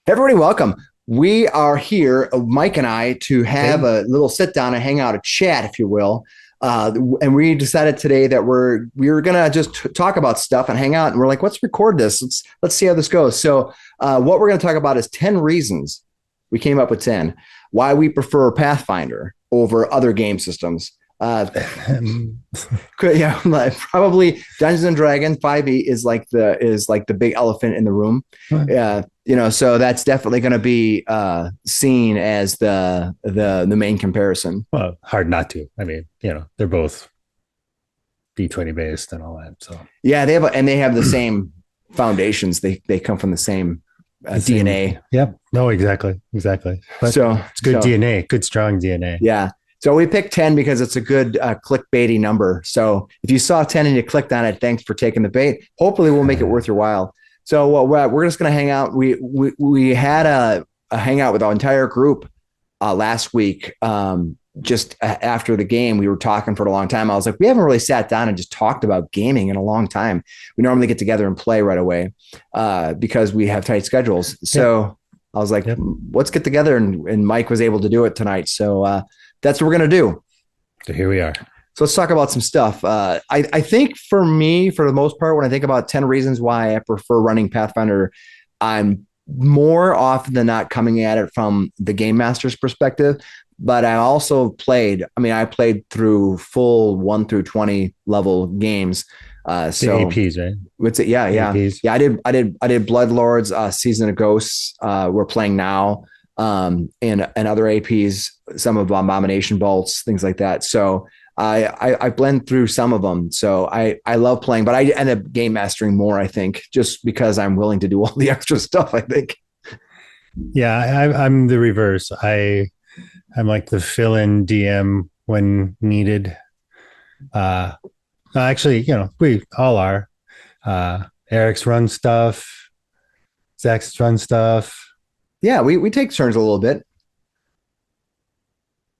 Everybody, welcome. We are here, Mike and I, to have Hey, a little sit down and hang out, a chat, if you will. And we decided today that we were gonna just talk about stuff and hang out. And we're like, let's record this. Let's see how this goes. So, what we're gonna talk about is 10 reasons. We came up with 10 why we prefer Pathfinder over other game systems. um, Yeah, like probably Dungeons and Dragons 5e is like the big elephant in the room. Yeah, so that's definitely going to be seen as the main comparison. well, hard not to. I mean, they're both D20 based and all that. So Yeah, they have the same foundations. They come from the same the same. DNA. Yep. No, exactly. But So it's good so DNA, good strong DNA. yeah. So we picked 10 because it's a good clickbaity number. So if you saw 10 and you clicked on it, thanks for taking the bait. Hopefully we'll make it worth your while. So we're just going to hang out. We had a hangout with our entire group last week. Just after the game, we were talking for a long time. I was like, we haven't really sat down and just talked about gaming in a long time. We normally get together and play right away because we have tight schedules. Yep. So I was like, Yep. let's get together. And Mike was able to do it tonight. So that's what we're going to do. So here we are. So let's talk about some stuff. I think for me, for the most part, when I think about 10 reasons why I prefer running Pathfinder, I'm more often than not coming at it from the game master's perspective. But I played through full 1 through 20 level games. The So APs, right? what's it? Yeah, yeah. APs. Yeah, I did Blood Lords, Season of Ghosts, we're playing now. And other APs, some of Abomination Bolts, things like that. So I blend through some of them. So I love playing, but I end up game mastering more, I think, just because I'm willing to do all the extra stuff, I think. Yeah, I'm the reverse. I'm like the fill-in DM when needed. Uh, Actually, we all are. Eric's run stuff. Zach's run stuff. Yeah, we take turns a little bit.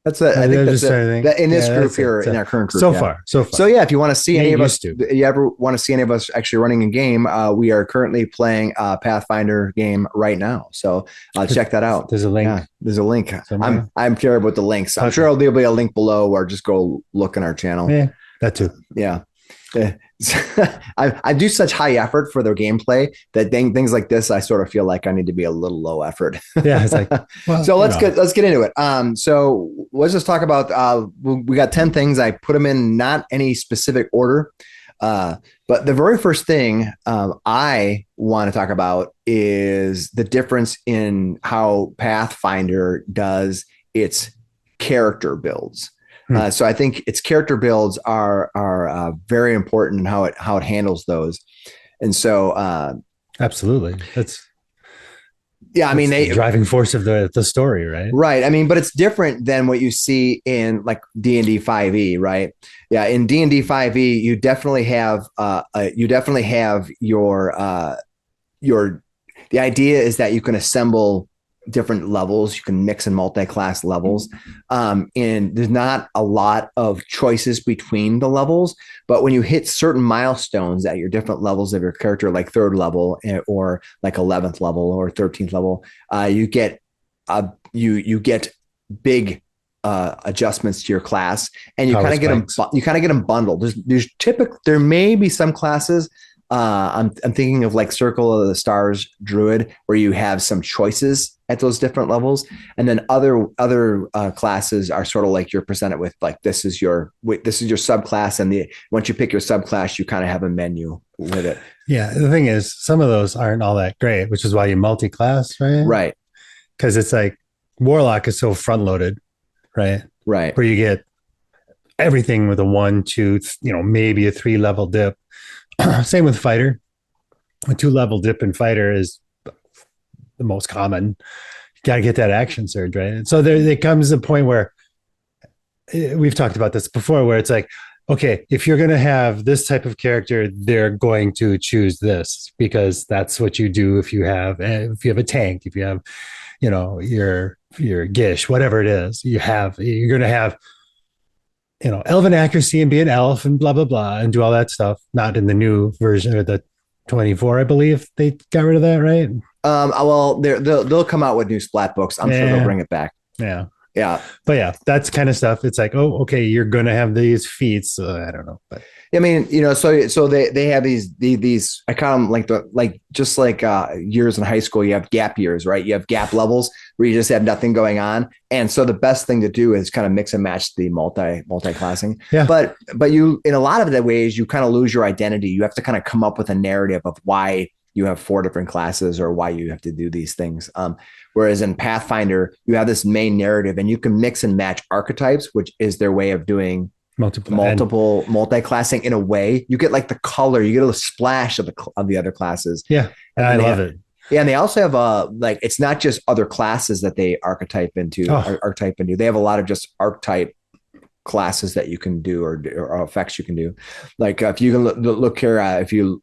I think I'm that's just it. trying to think. That in this Yeah, group that's it. here, in So, our current group, so yeah. far, so So far. yeah, if you want to see You any ain't of us, used to. you ever want to see any of us actually running a game, we are currently playing a Pathfinder game right now. So check that out. There's a Yeah, link there's a link. somewhere. I'm curious about the links. I'm Okay. sure there'll be a link below, or just go look in our channel. Yeah, that too. Yeah. Yeah. I do such high effort for their gameplay that things like this, I sort of feel like I need to be a little low effort. Yeah, it's like, well, So let's get into it. So let's just talk about. We got 10 things. I put them in not any specific order, but the very first thing I want to talk about is the difference in how Pathfinder does its character builds. hmm, So I think its character builds are very important in how it handles those. And so absolutely. yeah, I mean That's the they driving force of the story, right? right. I mean, but it's different than what you see in like D&D 5e, right? Yeah, in D&D 5e, you definitely have your the idea is that you can assemble different levels, you can mix and multi-class levels, and there's not a lot of choices between the levels, but when you hit certain milestones at your different levels of your character, like third level or like 11th level or 13th level, you get big adjustments to your class, and you Power kind of get them. spikes. You kind of get them bundled. There may be some classes. I'm thinking of like Circle of the Stars Druid, where you have some choices at those different levels, and then other classes are sort of like you're presented with like this is your subclass, and once you pick your subclass, you kind of have a menu with it. Yeah, the thing is, some of those aren't all that great, which is why you multi-class, right? Right, Because it's like Warlock is so front-loaded, right? right. Where you get everything with a one, two, maybe a three-level dip. Same with Fighter. A two-level dip in Fighter is the most common. You got to get that action surge, right? And so there comes a point where we've talked about this before, where it's like, okay, if you're going to have this type of character, they're going to choose this because that's what you do. If you have a tank, if you have, your Gish, whatever it is, you're going to have, elven accuracy and be an elf and blah blah blah and do all that stuff. Not in the new version or the 24, I believe they got rid of that, right? Well, they'll come out with new splat books. I'm sure they'll Yeah. bring it back. Yeah. Yeah. But yeah, that's kind of stuff. It's like, oh, okay, you're going to have these feats. I don't know. But I mean, so they have these I call them like just like years in high school, you have gap years, right? You have gap levels where you just have nothing going on. And so the best thing to do is kind of mix and match the multi classing. yeah. But you, in a lot of the ways, you kind of lose your identity. You have to kind of come up with a narrative of why you have 4 different classes or why you have to do these things. Whereas in Pathfinder, you have this main narrative and you can mix and match archetypes, which is their way of doing multiple multi-classing in a way. You get like the color, you get a splash of the other classes. Yeah. And I love it. Yeah, and they also have like it's not just other classes that they archetype into. They have a lot of just archetype classes that you can do or effects you can do. Like if you can look here, if you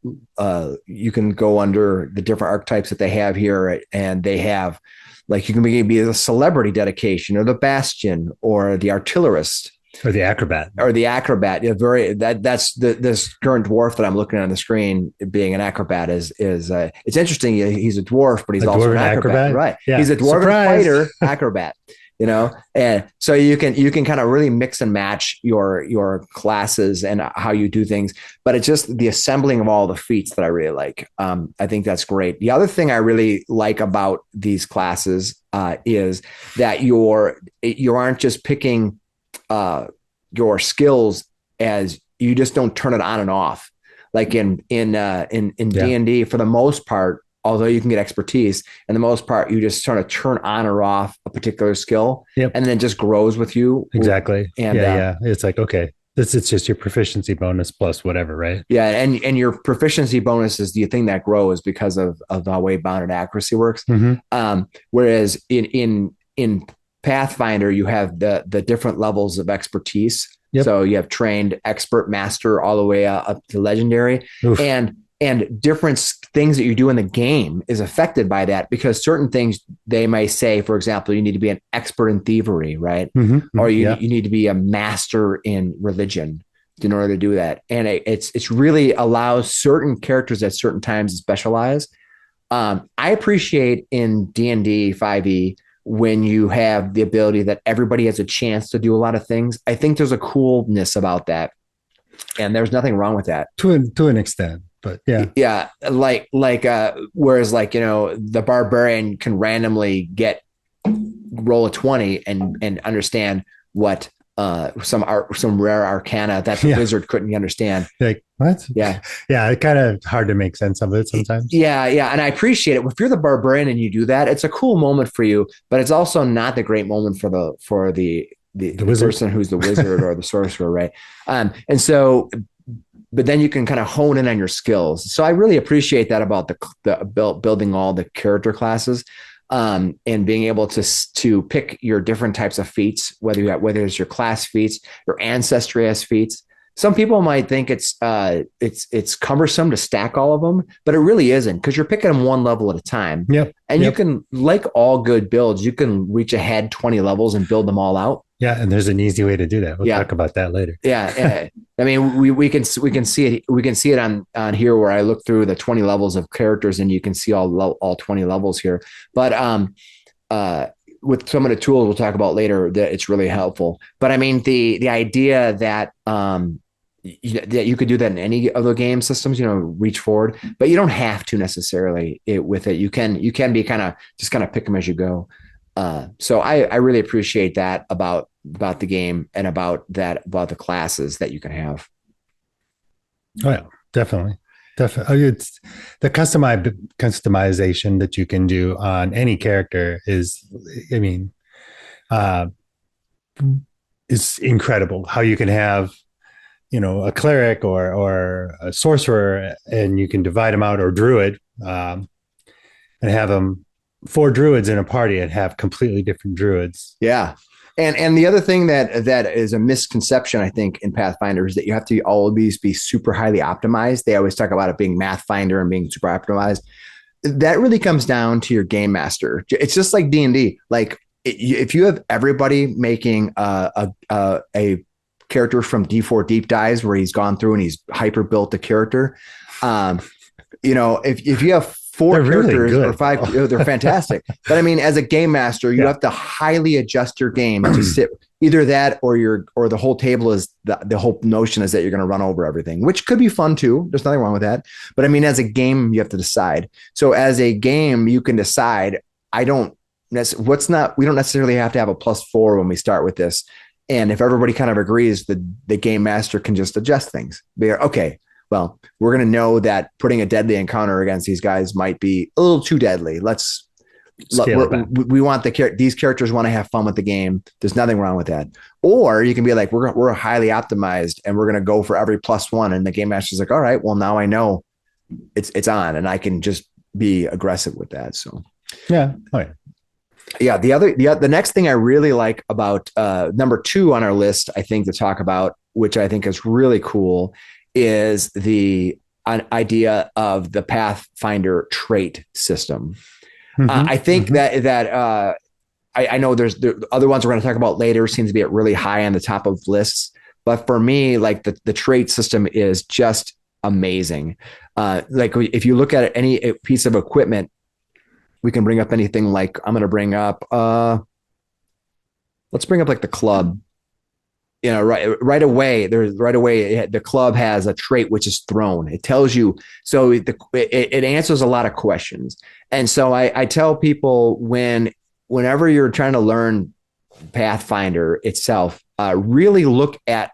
you can go under the different archetypes that they have here, and they have like you can be the celebrity dedication or the bastion or the artillerist. Or the acrobat. That's this current dwarf that I'm looking at on the screen being an acrobat is it's interesting. He's a dwarf, but he's also an acrobat. Right. Yeah. He's a dwarven fighter acrobat, and so you can kind of really mix and match your classes and how you do things, but it's just the assembling of all the feats that I really like. I think that's great. The other thing I really like about these classes is that you aren't just picking your skills as you just don't turn it on and off like in D&D for the most part, although you can get expertise, in the most part you just sort of turn on or off a particular skill and then it just grows with you. Exactly. And it's like, okay, it's just your proficiency bonus plus whatever, right? Yeah. And your proficiency bonus is the thing that grows because of the way bounded accuracy works. Whereas in Pathfinder, you have the different levels of expertise. So you have trained, expert, master, all the way up to legendary. Oof. And different things that you do in the game is affected by that, because certain things they may say, for example, you need to be an expert in thievery, right? Or you need to be a master in religion in order to do that. And it's really allows certain characters at certain times to specialize. I appreciate in D&D 5e when you have the ability that everybody has a chance to do a lot of things. I think there's a coolness about that, and there's nothing wrong with that to an extent. But yeah, like whereas like the barbarian can randomly roll a 20 and understand what some rare arcana that the wizard couldn't understand. Like what? Yeah. It's kind of hard to make sense of it sometimes. Yeah, and I appreciate it. If you're the barbarian and you do that, it's a cool moment for you, but it's also not the great moment for the person who's the wizard or the sorcerer, right? And so, but then you can kind of hone in on your skills. So I really appreciate that about the building all the character classes. And being able to pick your different types of feats, whether it's your class feats, your ancestry as feats. Some people might think it's cumbersome to stack all of them, but it really isn't, because you're picking them one level at a time. And you can, like all good builds, you can reach ahead 20 levels and build them all out. Yeah, and there's an easy way to do that. We'll talk about that later. Yeah, I mean, we can see it on here where I look through the 20 levels of characters, and you can see all 20 levels here. But with some of the tools we'll talk about later, that it's really helpful. But I mean, the idea that that you could do that in any of the game systems, reach forward, but you don't have to necessarily with it. You can be kind of pick them as you go. So I really appreciate that about the game and about the classes that you can have. Oh yeah, definitely. It's the customization that you can do on any character is incredible. How you can have, a cleric or a sorcerer, and you can divide them out, or druid, and have them 4 druids in a party and have completely different druids. Yeah. And the other thing that is a misconception, I think, in Pathfinder is that you have to always be super highly optimized. They always talk about it being Mathfinder and being super optimized. That really comes down to your game master. It's just like D&D. Like if you have everybody making a character from D4 Deep Dives where he's gone through and he's hyper built the character, if you have four They're really characters or good. five, they're fantastic. But I mean, as a game master, you Yeah. have to highly adjust your game to sit either that or the whole table is the whole notion is that you're going to run over everything, which could be fun too. There's nothing wrong with that. But I mean, as a game, you have to decide. So as a game, you can decide. I don't. We don't necessarily have to have a +4 when we start with this. And if everybody kind of agrees, the game master can just adjust things. Okay, well, we're going to know that putting a deadly encounter against these guys might be a little too deadly. We want these characters want to have fun with the game. There's nothing wrong with that. Or you can be like, we're highly optimized and we're going to go for every +1. And the game master's like, all right, well, now I know it's on and I can just be aggressive with that. So yeah. Oh, yeah. Yeah, the next thing I really like about number 2 on our list, I think to talk about, which I think is really cool, is the idea of the Pathfinder trait system. I think that I know there's other ones we're going to talk about later seems to be really high on the top of lists, but for me, like the trait system is just amazing. Like if you look at any piece of equipment. We can bring up anything like I'm going to bring up. Let's bring up like the club. Right away. The club has a trait which is thrown. It tells you so. It answers a lot of questions. And so I tell people whenever you're trying to learn Pathfinder itself, really look at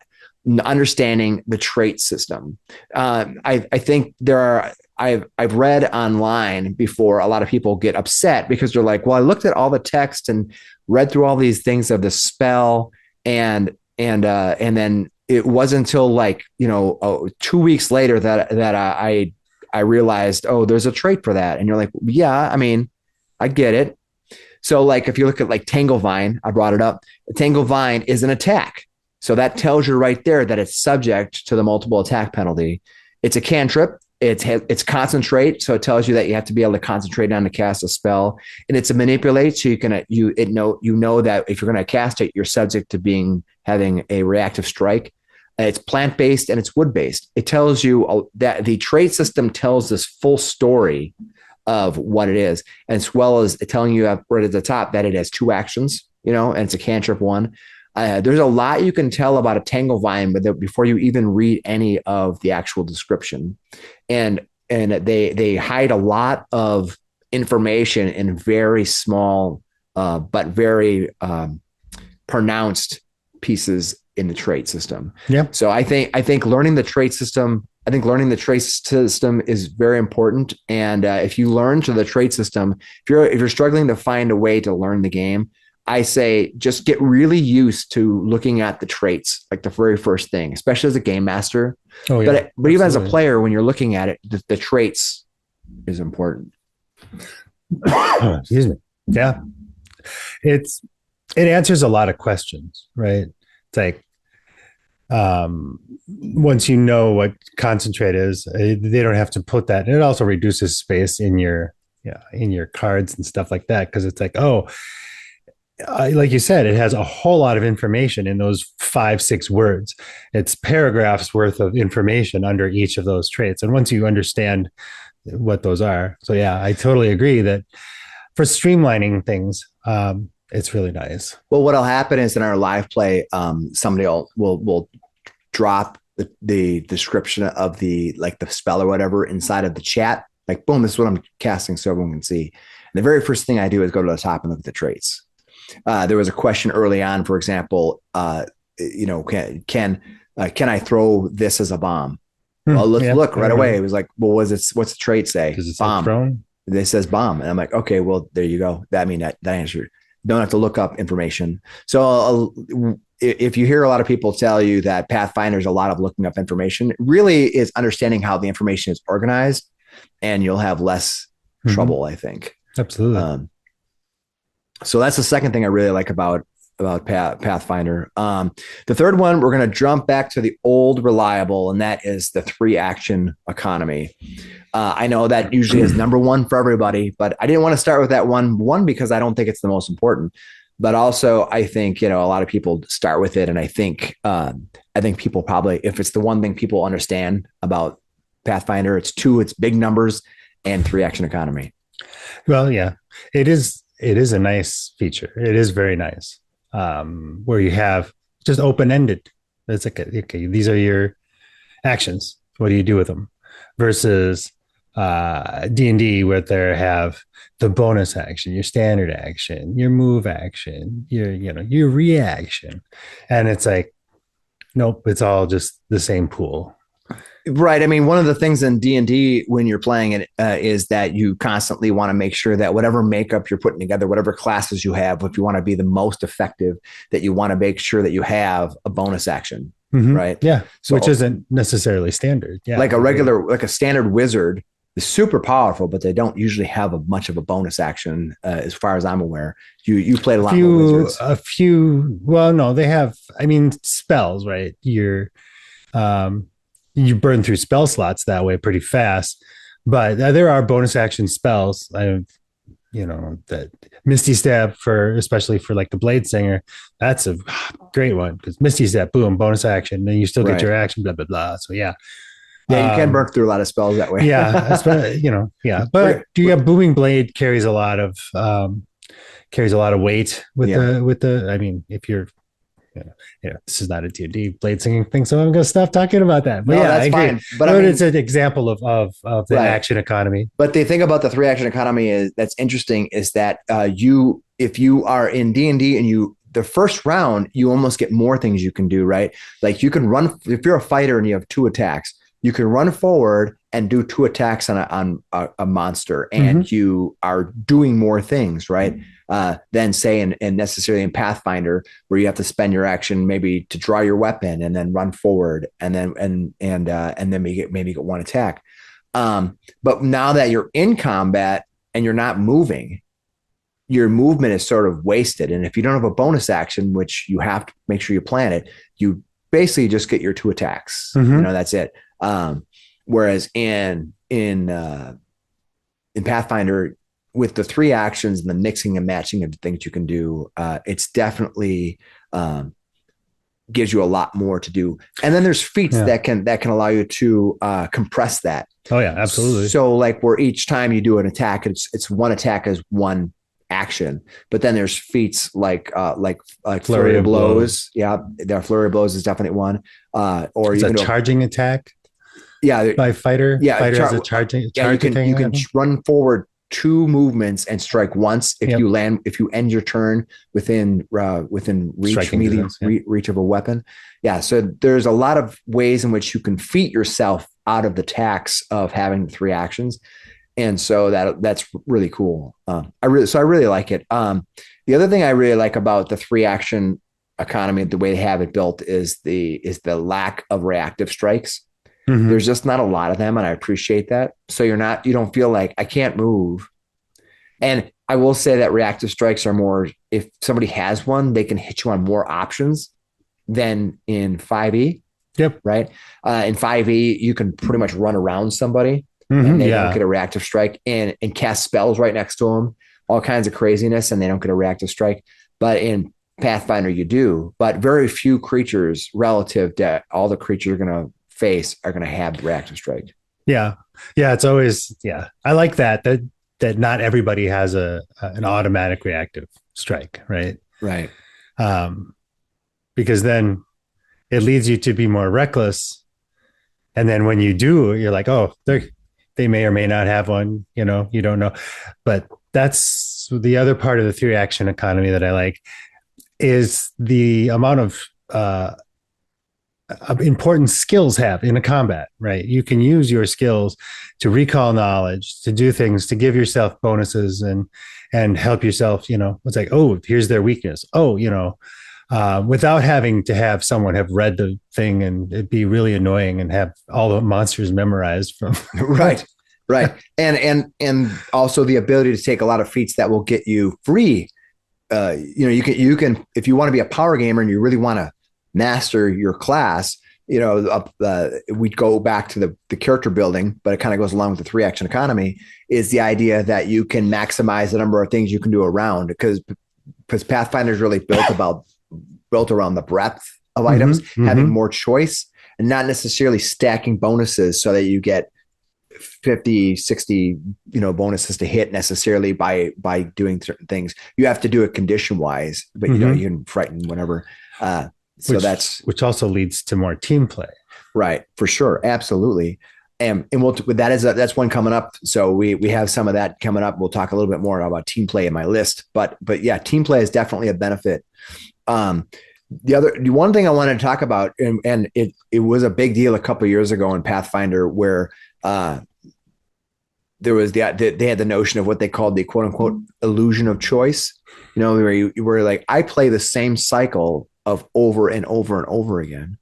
understanding the trait system. I think I've read online before a lot of people get upset because they're like, well, I looked at all the text and read through all these things of the spell and then it wasn't until 2 weeks later that I realized, oh, there's a trait for that. And you're like, yeah, I mean, I get it. So like, if you look at like Tanglevine, I brought it up. Tanglevine is an attack. So that tells you right there that it's subject to the multiple attack penalty. It's a cantrip. It's concentrate, so it tells you that you have to be able to concentrate on to cast a spell, and it's a manipulate, so you know that if you're going to cast it, you're subject to having a reactive strike. It's plant based and it's wood based. It tells you that the trait system tells this full story of what it is, as well as telling you right at the top that it has 2 actions, and it's a cantrip one. There's a lot you can tell about a Tanglevine, but before you even read any of the actual description, and they hide a lot of information in very small but very pronounced pieces in the trait system. Yeah. So I think learning the trait system. I think learning the trait system is very important. And if you learn to the trait system, if you're struggling to find a way to learn the game, I say just get really used to looking at the traits, like the very first thing, especially as a game master. Oh, yeah. But even as a player, when you're looking at it, the traits is important. Excuse me. Yeah. It answers a lot of questions, right? It's like, once you know what concentrate is, they don't have to put that. And it also reduces space in your cards and stuff like that. Cause it's like, like you said, it has a whole lot of information in those 5-6 words. It's paragraphs worth of information under each of those traits. And once you understand what those are. So yeah, I totally agree that for streamlining things, it's really nice. Well, what'll happen is in our live play, somebody will drop the description of the spell or whatever inside of the chat. Like, boom, this is what I'm casting so everyone can see. And the very first thing I do is go to the top and look at the traits. There was a question early on, for example, can I throw this as a bomb? Well, let's look right away. It was like, well, what's the trait say? Does it bomb. say thrown? It says bomb. And I'm like, okay, well, there you go. That answer. Don't have to look up information. So if you hear a lot of people tell you that Pathfinder is a lot of looking up information, it really is understanding how the information is organized, and you'll have less trouble, I think. Absolutely. So that's the second thing I really like about Pathfinder. The third one, we're going to jump back to the old reliable, and that is the 3-action economy. I know that usually is number 1 for everybody, but I didn't want to start with that one because I don't think it's the most important, but also I think, a lot of people start with it. And I think people probably, if it's the one thing people understand about Pathfinder. It's 2, it's big numbers, and 3 action economy. Well, yeah, it is. It is a nice feature. It is very nice. Where you have just open ended. It's like, okay, these are your actions. What do you do with them? Versus D&D, where they have the bonus action, your standard action, your move action, your reaction, and it's like, nope, it's all just the same pool. Right. I mean, one of the things in D&D when you're playing it is that you constantly want to make sure that whatever makeup you're putting together, whatever classes you have, if you want to be the most effective, that you want to make sure that you have a bonus action. Mm-hmm. Right. Yeah. So, which isn't necessarily standard. Yeah. Like a standard wizard is super powerful, but they don't usually have much of a bonus action, as far as I'm aware. You played a lot more wizards. Well, no, they have, I mean, spells, right? You burn through spell slots that way pretty fast, but there are bonus action spells. That Misty Step, especially for like the Blade Singer, that's a great one, because Misty Step, boom, bonus action, then you still get your action, blah blah blah. So yeah, you can burn through a lot of spells that way. Yeah, yeah. But Booming Blade carries a lot of weight with the. I mean, if you're this is not a D&D blade singing thing, so I'm going to stop talking about that. But that's fine. But I mean, it's an example of the action economy. But the thing about the 3 action economy that's interesting is that if you are in D&D and the first round, you almost get more things you can do, right? Like you can run, if you're a fighter and you have 2 attacks, you can run forward and do 2 attacks on a monster, and you are doing more things, right? Than say and necessarily in Pathfinder, where you have to spend your action maybe to draw your weapon and then run forward and then maybe get 1 attack. But now that you're in combat and you're not moving, your movement is sort of wasted. And if you don't have a bonus action, which you have to make sure you plan it, you basically just get your 2 attacks. That's it. Whereas in Pathfinder, with the 3 actions and the mixing and matching of the things you can do, it's definitely gives you a lot more to do. And then there's feats that can allow you to compress that. Oh yeah, absolutely. So like where each time you do an attack, it's 1 attack as 1 action, but then there's feats like flurry of blows. Yeah, the flurry of blows is definitely one. Or it's a charging attack. Yeah, by fighter. Yeah, fighter has a charging. Yeah, you can run forward 2 movements and strike once if you end your turn within reach, medium reach of a weapon. Yeah, so there's a lot of ways in which you can feat yourself out of the tax of having 3 actions, and so that's really cool. I really like it. The other thing I really like about the 3 action economy, the way they have it built, is the lack of reactive strikes. There's just not a lot of them, and I appreciate that. So you don't feel like I can't move. And I will say that reactive strikes are more, if somebody has one, they can hit you on more options than in 5e. Yep. Right. In 5e, you can pretty much run around somebody and they don't get a reactive strike, and cast spells right next to them, all kinds of craziness, and they don't get a reactive strike. But in Pathfinder, you do. But very few creatures relative to all the creatures you're going to face are going to have the reactive strike. Yeah. It's always, I like that not everybody has an automatic reactive strike. Right. Because then it leads you to be more reckless. And then when you do, you're like, oh, they may or may not have one, you don't know. But that's the other part of the 3 action economy that I like, is the amount of important skills have in a combat, right? You can use your skills to recall knowledge, to do things, to give yourself bonuses and help yourself, it's like, oh, here's their weakness. Oh, without having to have someone have read the thing and it'd be really annoying and have all the monsters memorized from. Right. And also the ability to take a lot of feats that will get you free. You can, if you want to be a power gamer and you really want to master your class, we'd go back to the character building, but it kind of goes along with the 3 action economy, is the idea that you can maximize the number of things you can do around, because Pathfinder is really built around the breadth of items, having more choice and not necessarily stacking bonuses so that you get 50, 60, bonuses to hit necessarily by doing certain things. You have to do it condition wise, but you can frighten whatever. So which also leads to more team play. Right. For sure. Absolutely. And that's one coming up. So we have some of that coming up. We'll talk a little bit more about team play in my list, but yeah, team play is definitely a benefit. The one thing I wanted to talk about, and it was a big deal a couple of years ago in Pathfinder, where there was they had the notion of what they called the quote unquote illusion of choice. Where you were like, I play the same cycle of over and over and over again.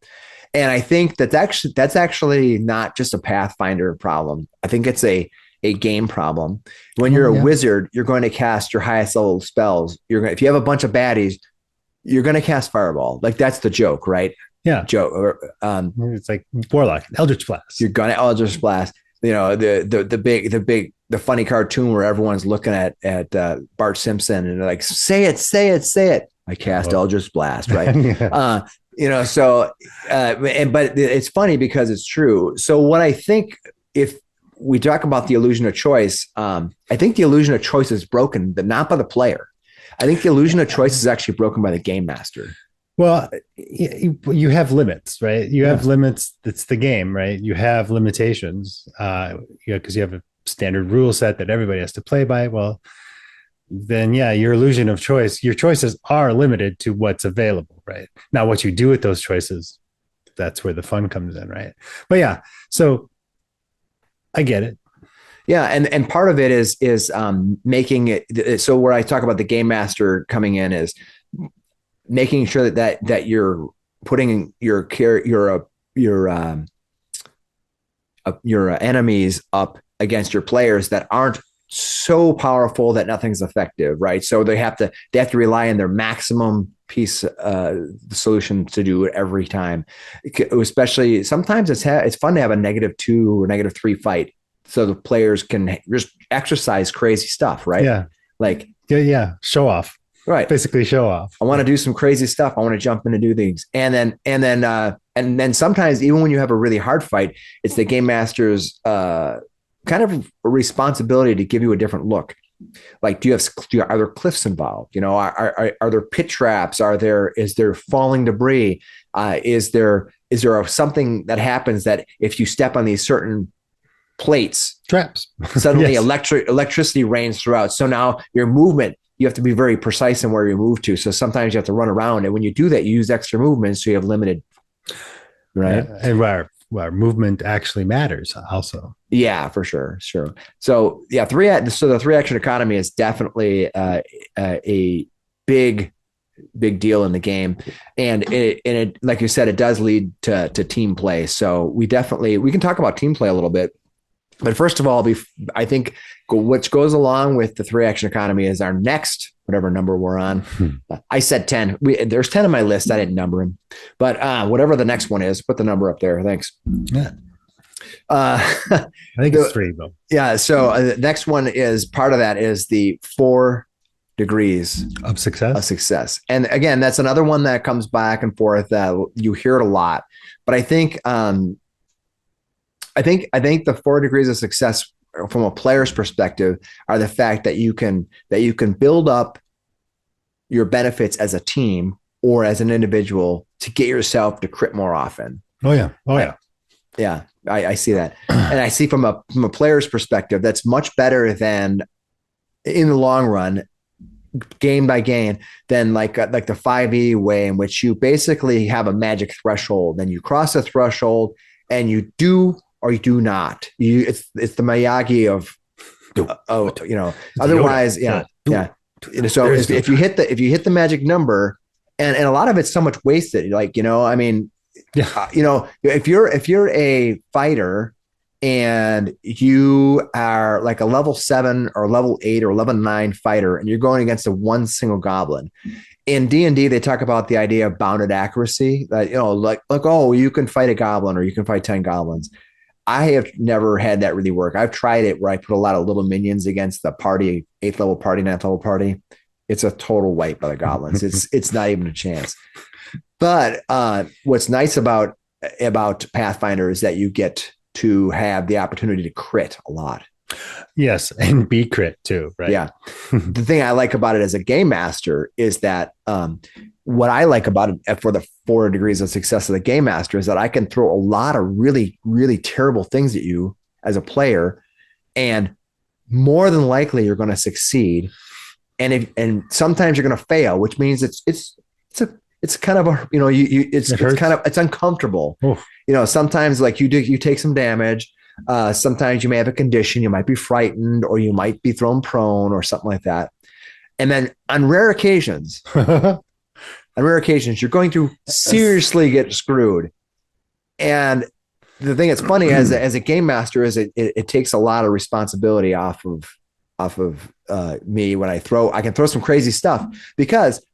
And I think that's actually not just a Pathfinder problem. I think it's a game problem. When you're a wizard, you're going to cast your highest level spells. If you have a bunch of baddies, you're going to cast Fireball. Like, that's the joke, right? Yeah. Joke. It's like Warlock, Eldritch Blast. You're going to Eldritch Blast. The funny cartoon where everyone's looking at Bart Simpson and they're like, say it. I cast Eldritch Blast, right? But it's funny because it's true. So what I think, if we talk about the illusion of choice, I think the illusion of choice is broken, but not by the player. I think the illusion of choice is actually broken by the game master. Well, you have limits, right? You have limits. It's the game, right? You have limitations, because you have a standard rule set that everybody has to play by. Well, then your illusion of choice, your choices are limited to what's available, right? Now, what you do with those choices, that's where the fun comes in, right? But so I get it. Yeah, and part of it is making it so where I talk about the game master coming in is making sure that you're putting your enemies up against your players that aren't so powerful that nothing's effective, right? So they have to rely on their maximum piece solution to do it every time. Especially sometimes it's fun to have a -2 or -3 fight, so the players can just exercise crazy stuff, right? Yeah, like show off, right? Basically, show off. I want to do some crazy stuff. I want to jump in and do things, and then sometimes even when you have a really hard fight, it's the game master's kind of a responsibility to give you a different look. Like, are there cliffs involved? Are there pit traps? Is there falling debris? Is there something that happens that if you step on these certain plates, traps, suddenly electricity reigns throughout. So now your movement, you have to be very precise in where you move to. So sometimes you have to run around, and when you do that, you use extra movement, so you have limited, right? Yeah, and where movement actually matters also. Yeah, for sure. Sure. So the 3-action economy is definitely a big deal in the game. And it, like you said, it does lead to team play. So we can talk about team play a little bit. But first of all, I think what goes along with the 3-action economy is our next, whatever number we're on. I said 10. There's 10 on my list. I didn't number them, but whatever the next one is, put the number up there. Thanks. Yeah. I think it's 3 though. Yeah. So the next one is part of that is the 4 degrees of success. And again, that's another one that comes back and forth. You hear it a lot, but I think the 4 degrees of success from a player's perspective are the fact that you can build up your benefits as a team or as an individual to get yourself to crit more often. Oh yeah. Yeah. I see that. And I see from a player's perspective, that's much better than in the long run, game by game, than like the 5e way, in which you basically have a magic threshold. Then you cross a threshold and you do or you do not. It's the Miyagi of otherwise, yeah. So if you hit the magic number, and a lot of it's so much wasted, like, if you're a fighter and you are like a level 7 or level 8 or level 9 fighter, and you're going against one single goblin. In D&D, they talk about the idea of bounded accuracy. That, you can fight a goblin or you can fight 10 goblins. I have never had that really work. I've tried it where I put a lot of little minions against the party, 8th level party, 9th level party. It's a total wipe by the goblins. It's not even a chance. But what's nice about Pathfinder is that you get to have the opportunity to crit a lot. Yes, and be crit too, right? Yeah. The thing I like about it as a game master is that what I like about it for the 4 degrees of success of the game master is that I can throw a lot of really, really terrible things at you as a player, and more than likely you're going to succeed. And sometimes you're going to fail, which means it's kind of a, it's kind of, it's uncomfortable. Oof. Sometimes like you take some damage. Sometimes you may have a condition, you might be frightened, or you might be thrown prone or something like that. And then on rare occasions, you're going to seriously get screwed. And the thing that's funny as a game master is it takes a lot of responsibility off of me when I can throw some crazy stuff, because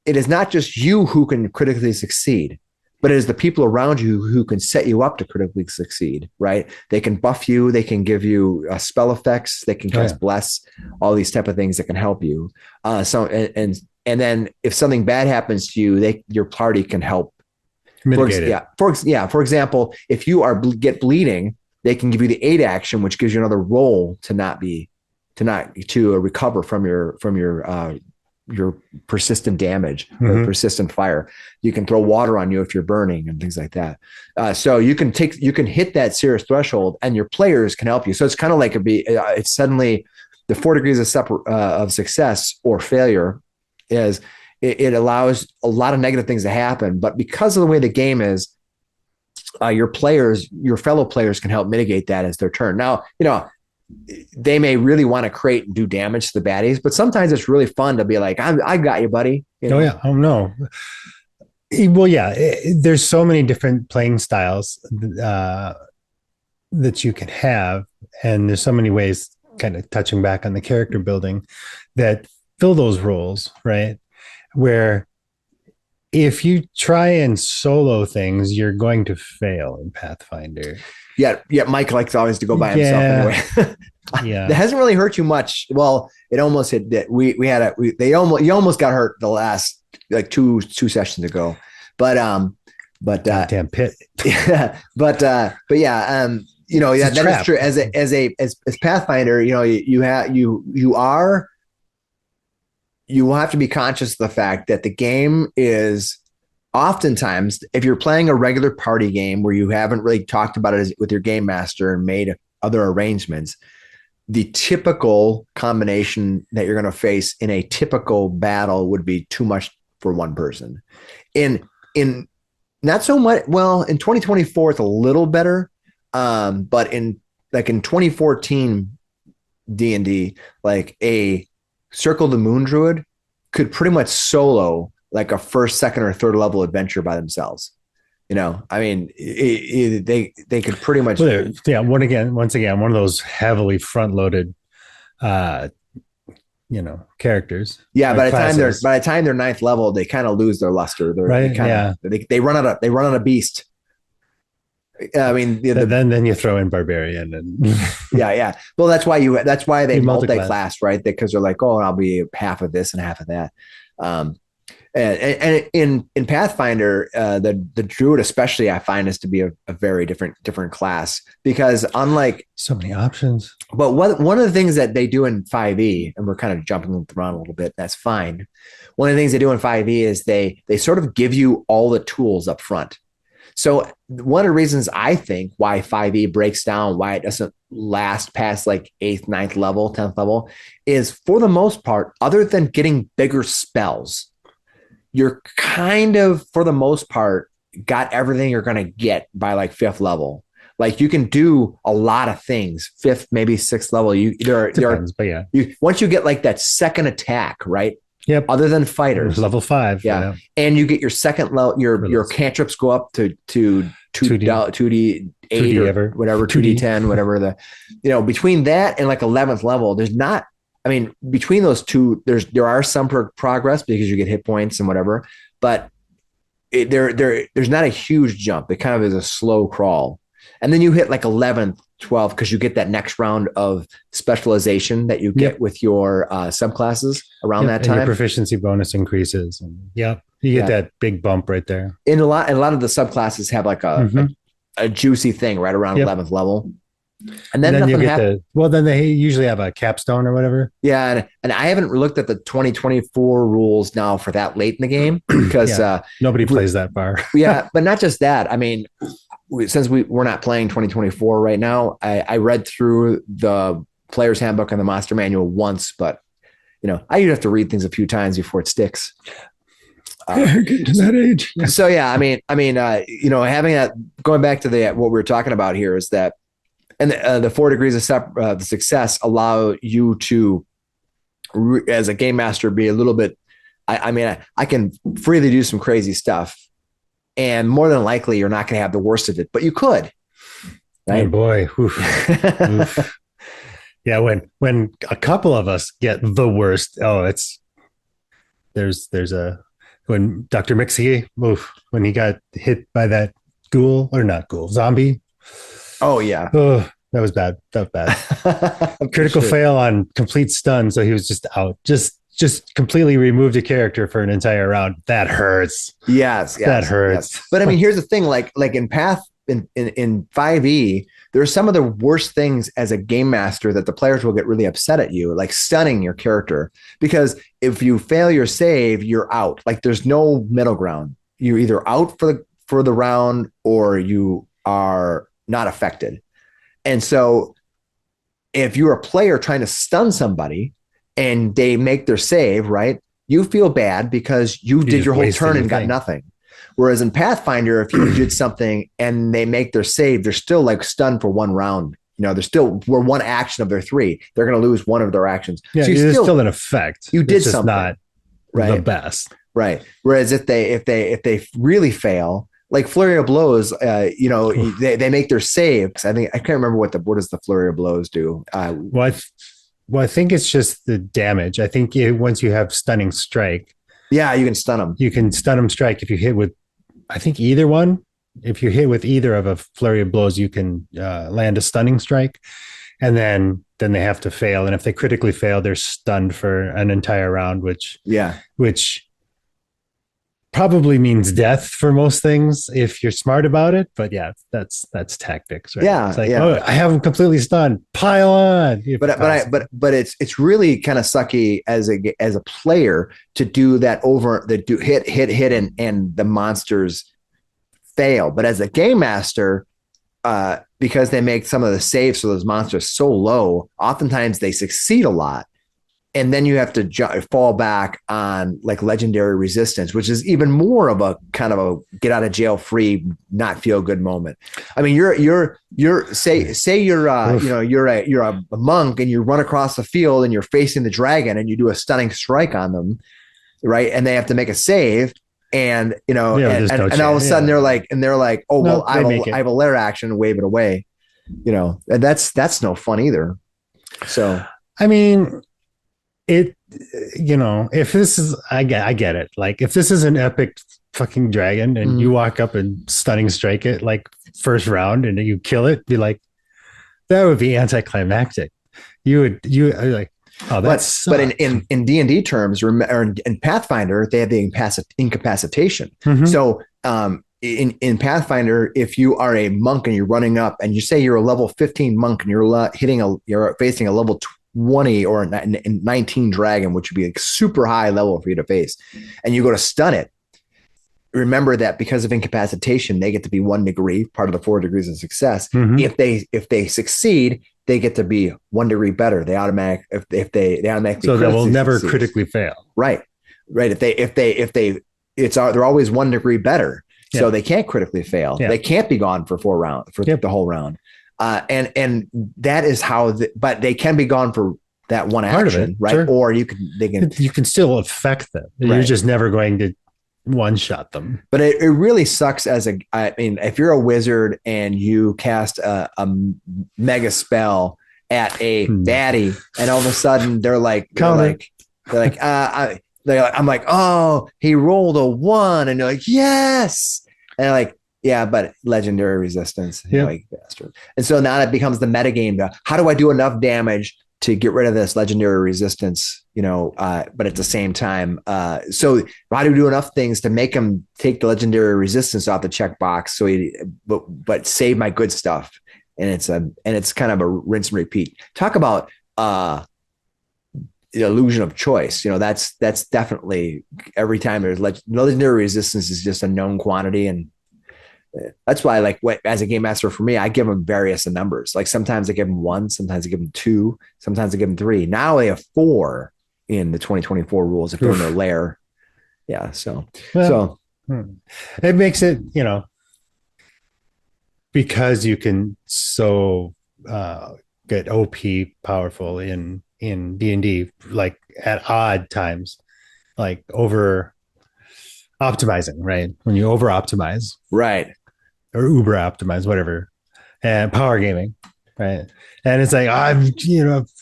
it is not just you who can critically succeed, but it is the people around you who can set you up to critically succeed, right? They can buff you. They can give you spell effects. They can cast bless, all these type of things that can help you. And then if something bad happens to you, your party can help mitigate it. For example, if you get bleeding, they can give you the aid action, which gives you another roll to recover from your persistent damage or persistent fire. You can throw water on you if you're burning and things like that. So you can hit that serious threshold, and your players can help you. So it's kind of like it's suddenly the 4 degrees of success or failure is it allows a lot of negative things to happen. But because of the way the game is, your fellow players can help mitigate that as their turn. Now, they may really want to create and do damage to the baddies, but sometimes it's really fun to be like, I got you, buddy. Oh yeah. Oh no. Well, yeah, there's so many different playing styles that you can have. And there's so many ways, kind of touching back on the character building, that fill those roles, right? Where if you try and solo things, you're going to fail in Pathfinder. Yeah. Mike likes always to go by himself anyway. Yeah, it hasn't really hurt you much. Well, it almost hit that. You almost got hurt the last like two sessions ago, but damn pit. Yeah, but yeah, that is true. As Pathfinder, you have to be conscious of the fact that the game is. Oftentimes, if you're playing a regular party game where you haven't really talked about it with your game master and made other arrangements, the typical combination that you're going to face in a typical battle would be too much for one person. In not so much, well, in 2024, it's a little better. But in 2014 D&D, like a Circle the Moon Druid could pretty much solo like a first, second, or third level adventure by themselves. I mean, they could pretty much. Well, yeah. Once again, one of those heavily front loaded, characters. Yeah. By the time they're 9th level, they kind of lose their luster. They run out of beast. I mean, then you throw in barbarian and yeah. Well, that's why they multi-class, right? Because they're like, oh, I'll be half of this and half of that. And in Pathfinder, the druid especially, I find is to be a very different class, because unlike so many options. But one of the things that they do in 5e, and we're kind of jumping around a little bit, that's fine. One of the things they do in 5e is they sort of give you all the tools up front. So one of the reasons I think why 5e breaks down, why it doesn't last past like 8th, 9th level, 10th level, is for the most part, other than getting bigger spells, you're kind of, for the most part, got everything you're going to get by like 5th level. Like you can do a lot of things, 5th, maybe 6th level. But yeah, once you get like that second attack, right? Yep. Other than fighters, level 5. Yeah. And you get your second level, your cantrips go up to 2D8 or whatever, 2D10, whatever between that and like 11th level, there's not, I mean, between those two, there are some progress because you get hit points and whatever, but there's not a huge jump. It kind of is a slow crawl. And then you hit like 11th, 12th, because you get that next round of specialization that you get with your subclasses around that time. And your proficiency bonus increases. And you get that big bump right there. And a lot of the subclasses have like a juicy thing right around Yep. 11th level. And And then then you nothing get happened. then they usually have a capstone or whatever. Yeah, and I haven't looked at the 2024 rules now for that late in the game because Yeah. Nobody plays that far. yeah, but not just that. I mean, since we're not playing 2024 right now, I read through the player's handbook and the monster manual once, but I usually have to read things a few times before it sticks. Getting to that age. Yeah. So yeah, having that, going back to what we were talking about here is that, and the 4 degrees of success allow you to, as a game master, be a little bit. I can freely do some crazy stuff, and more than likely, you're not going to have the worst of it, but you could. Right? Oh boy. Oof. Oof. Yeah, when a couple of us get the worst, there's when Dr. Mixie, when he got hit by that zombie. Oh yeah. Oh, that was bad. Critical fail on complete stun, so he was just out. Just completely removed a character for an entire round. That hurts. Yes, that hurts. Yes. But I mean, here's the thing: like in Path in 5e, there are some of the worst things as a game master that the players will get really upset at you, like stunning your character. Because if you fail your save, you're out. Like there's no middle ground. You're either out for the round or you are not affected. And so if you're a player trying to stun somebody and they make their save, right, you feel bad because you did your whole turn and got nothing. Whereas in Pathfinder, if you did something and they make their save, they're still like stunned for one round. They're still one action of their 3. They're going to lose one of their actions. Yeah, so it's still an effect. You did something, not right? The best, right? Whereas if they really fail, like flurry of blows, they make their saves. I can't remember what does the flurry of blows do. I think it's just the damage. I think once you have stunning strike, yeah, you can stun them. You can stun them strike if you hit with, I think either one. If you hit with either of a flurry of blows, you can land a stunning strike, and then they have to fail. And if they critically fail, they're stunned for an entire round, which probably means death for most things if you're smart about it. But yeah, that's tactics, right? Yeah, it's like, I have them completely stunned. Pile on. But it's really kind of sucky as a player to do that hit and the monsters fail. But as a game master, because they make some of the saves for those monsters so low, oftentimes they succeed a lot. And then you have to fall back on like legendary resistance, which is even more of a kind of a get out of jail free, not feel good moment. I mean, you're you're a monk and you run across the field and you're facing the dragon and you do a stunning strike on them, right? And they have to make a save, and and all of a sudden they're like, oh well, I have a lair action and wave it away, and that's no fun either. So I mean. If this is, I get it. Like if this is an epic fucking dragon and you walk up and stunning strike it like first round and you kill it, be like, that would be anticlimactic. You like, oh, that's. But in D&D terms, or in Pathfinder, they have the incapacitation. Mm-hmm. So in Pathfinder, if you are a monk and you're running up and you say you're a level 15 monk and you're facing a level 20 or 19 dragon, which would be a super high level for you to face, and you go to stun it, remember that because of incapacitation, they get to be 1 degree, part of the 4 degrees of success. Mm-hmm. If they succeed, they get to be 1 degree better. They automatically so they will never critically fail. Right. They're always 1 degree better. Yeah. So they can't critically fail. Yeah. They can't be gone for the whole round. And that is how, but they can be gone for that one part action, of it, right? Sure. Or you can still affect them. Right. You're just never going to one shot them. But it really sucks if you're a wizard and you cast a mega spell at a baddie, and all of a sudden they're like, I'm like, oh, he rolled a 1, and they're like, yes, and like. Yeah, but legendary resistance, like bastard. And so now it becomes the metagame. How do I do enough damage to get rid of this legendary resistance? but at the same time, so how do we do enough things to make him take the legendary resistance off the checkbox? So but save my good stuff. And it's kind of a rinse and repeat. Talk about, the illusion of choice. That's definitely every time there's legendary resistance is just a known quantity. And that's why, like, as a game master for me, I give them various numbers. Like sometimes I give them 1, sometimes I give them 2, sometimes I give them 3. Now they have 4 in the 2024 rules if they're in their lair. Yeah. It makes it, because you can get OP powerful in D&D, like at odd times, like over optimizing, right? When you over optimize, right, or uber optimize, whatever, and power gaming, right? And it's like, I'm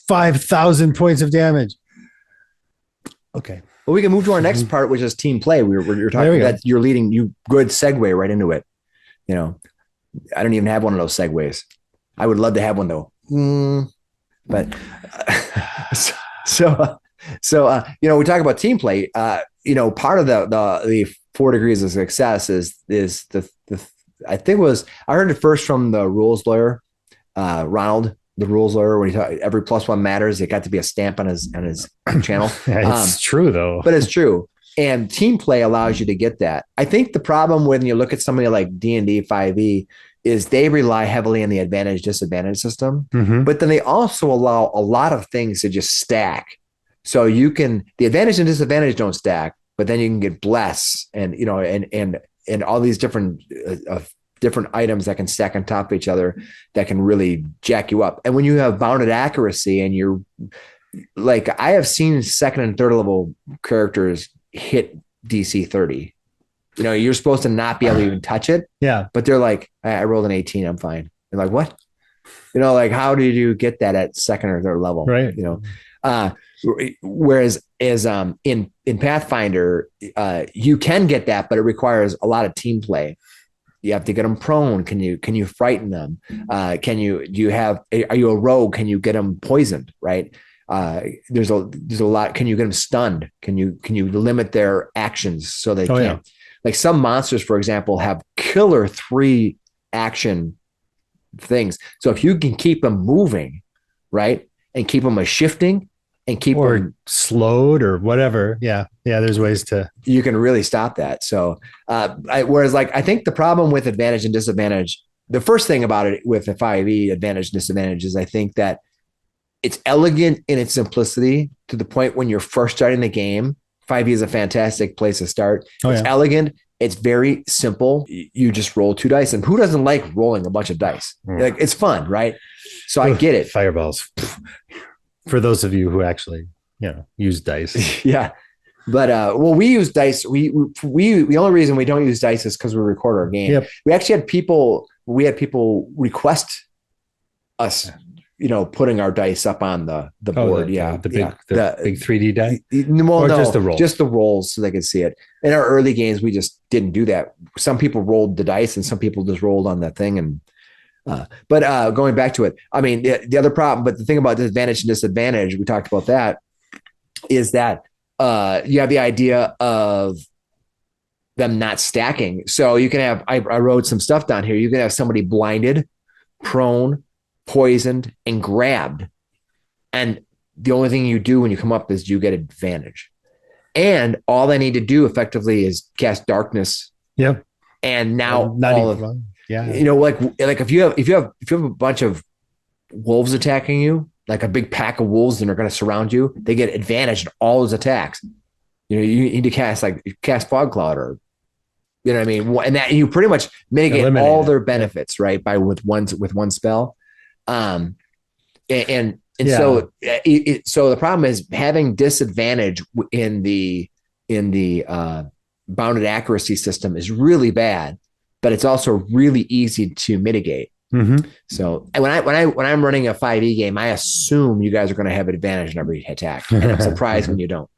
5,000 points of damage. Okay. Well, we can move to our next part, which is team play. You're talking that you're leading. You good segue right into it. I don't even have one of those segues. I would love to have one though. But we talk about team play. Part of the 4 degrees of success is the I think I heard it first from the rules lawyer, Ronald, the rules lawyer, when he talked every +1 matters. It got to be a stamp on his channel. It's true though, but it's true. And team play allows you to get that. I think the problem when you look at somebody like D&D 5e is they rely heavily on the advantage disadvantage system, but then they also allow a lot of things to just stack. So the advantage and disadvantage don't stack, but then you can get bless and all these different items that can stack on top of each other that can really jack you up. And when you have bounded accuracy and you're like, I have seen 2nd and 3rd level characters hit DC 30. You're supposed to not be able to even touch it. Yeah. But they're like, I rolled an 18. I'm fine. They're like, what? Like, how did you get that at 2nd or 3rd level? Right. Whereas in Pathfinder, you can get that, but it requires a lot of team play. You have to get them prone. Can you frighten them? Are you a rogue? Can you get them poisoned? Right. There's a lot. Can you get them stunned? Can you limit their actions so they can't? Yeah. Like some monsters, for example, have killer 3 action things. So if you can keep them moving, right, and keep them shifting and keep them slowed or whatever, there's ways to. You can really stop that. So, whereas I think the problem with advantage and disadvantage, the first thing about it with the 5e advantage and disadvantage is I think that it's elegant in its simplicity to the point when you're first starting the game. 5e is a fantastic place to start. It's elegant. It's very simple. You just roll 2 dice, and who doesn't like rolling a bunch of dice? Like, it's fun, right? So I get it. Fireballs. For those of you who actually, use dice. Yeah. But we use dice. We the only reason we don't use dice is because we record our game. Yep. We actually had people request us putting our dice up on the board. The big 3D die. Well, no, just the rolls. Just the rolls so they could see it. In our early games, we just didn't do that. Some people rolled the dice and some people just rolled on that thing. And but going back to it, I mean, the other problem, but the thing about advantage and disadvantage, we talked about that, is that you have the idea of them not stacking. So you can have, I wrote some stuff down here. You can have somebody blinded, prone, poisoned, and grabbed. And the only thing you do when you come up is you get advantage. And all they need to do effectively is cast darkness. Yep. And now if you have a bunch of wolves attacking you, like a big pack of wolves, and they're going to surround you, they get advantage in all those attacks. You need to cast fog cloud, or you know what I mean? And that you pretty much mitigate all their benefits, right? With one spell. So the problem is having disadvantage in the bounded accuracy system is really bad, but it's also really easy to mitigate. Mm-hmm. So when I'm running a 5e game, I assume you guys are going to have advantage in every attack, and I'm surprised when you don't.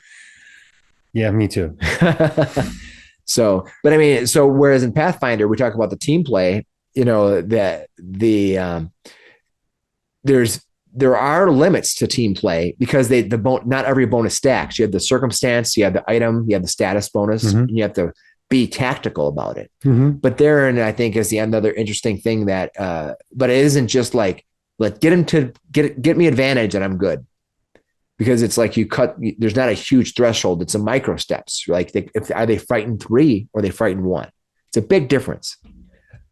Yeah, me too. So whereas in Pathfinder we talk about the team play, that there's there are limits to team play because not every bonus stacks. You have the circumstance, you have the item, you have the status bonus, and you have to be tactical about it. But therein, I think, is the another interesting thing that, but it isn't just like, get me advantage and I'm good. Because it's like there's not a huge threshold. It's a micro steps. Like are they frightened 3 or they frightened 1? It's a big difference.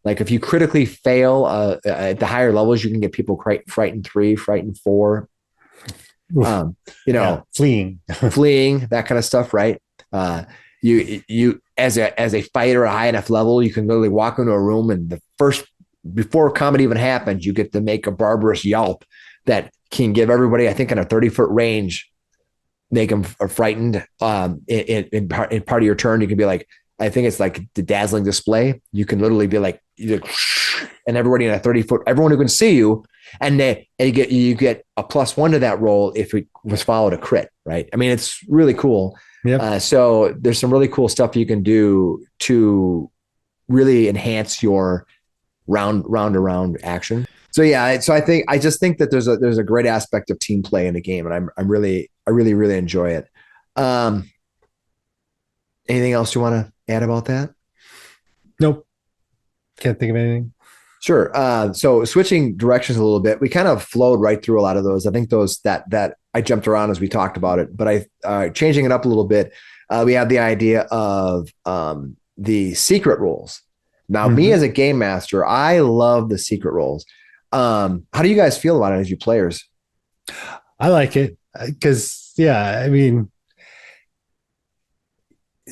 Like if you critically fail at the higher levels, you can get people frightened 3, frightened 4. Fleeing, that kind of stuff, right? You as a fighter at a high enough level, you can literally walk into a room and before combat even happens, you get to make a barbarous yelp that can give everybody, I think, in a 30-foot range, make them frightened. In part of your turn, you can be like, I think it's like the dazzling display. You can literally be like, and everybody in a 30-foot, everyone who can see you, and you get a +1 to that roll if it was followed a crit, right? I mean, it's really cool. Yep. So there's some really cool stuff you can do to really enhance your round to round action. So yeah, I just think that there's a great aspect of team play in the game, and I really enjoy it. Anything else you want to add about that? Nope. Can't think of anything. Sure. So switching directions a little bit, we kind of flowed right through a lot of those. I think those that I jumped around as we talked about it, but changing it up a little bit. We have the idea of the secret roles. Now, me as a game master, I love the secret roles. How do you guys feel about it as you players? I like it because, I mean,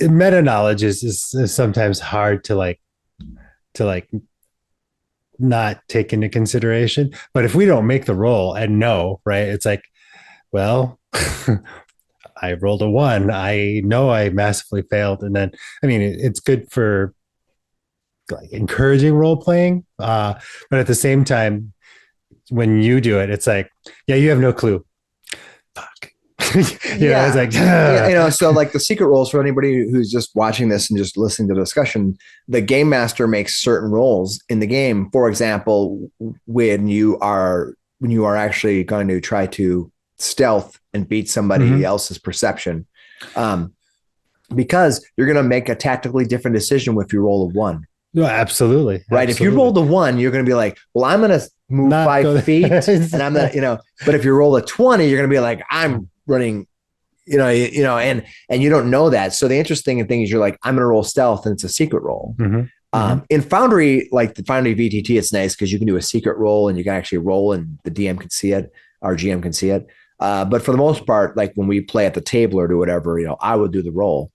meta knowledge is sometimes hard to not take into consideration. But if we don't make the roll and know, right, it's like, well, I rolled a 1. I know I massively failed. And then, I mean, it's good for like encouraging role playing. But at the same time, when you do it, it's like, you have no clue. Fuck. It's like, so like the secret roles for anybody who's just watching this and just listening to the discussion, the game master makes certain roles in the game. For example, when you are actually going to try to stealth and beat somebody else's perception, because you're going to make a tactically different decision if you roll a 1. No, absolutely. Right. Absolutely. If you roll the 1, you're going to be like, well, I'm going to move 5 feet and I'm not, but if you roll a 20, you're going to be like, I'm running, and you don't know that. So the interesting thing is you're like, I'm going to roll stealth and it's a secret roll. In Foundry, like the Foundry VTT, it's nice because you can do a secret roll and you can actually roll and the DM can see it, our GM can see it. But for the most part, like when we play at the table or do whatever, I would do the roll.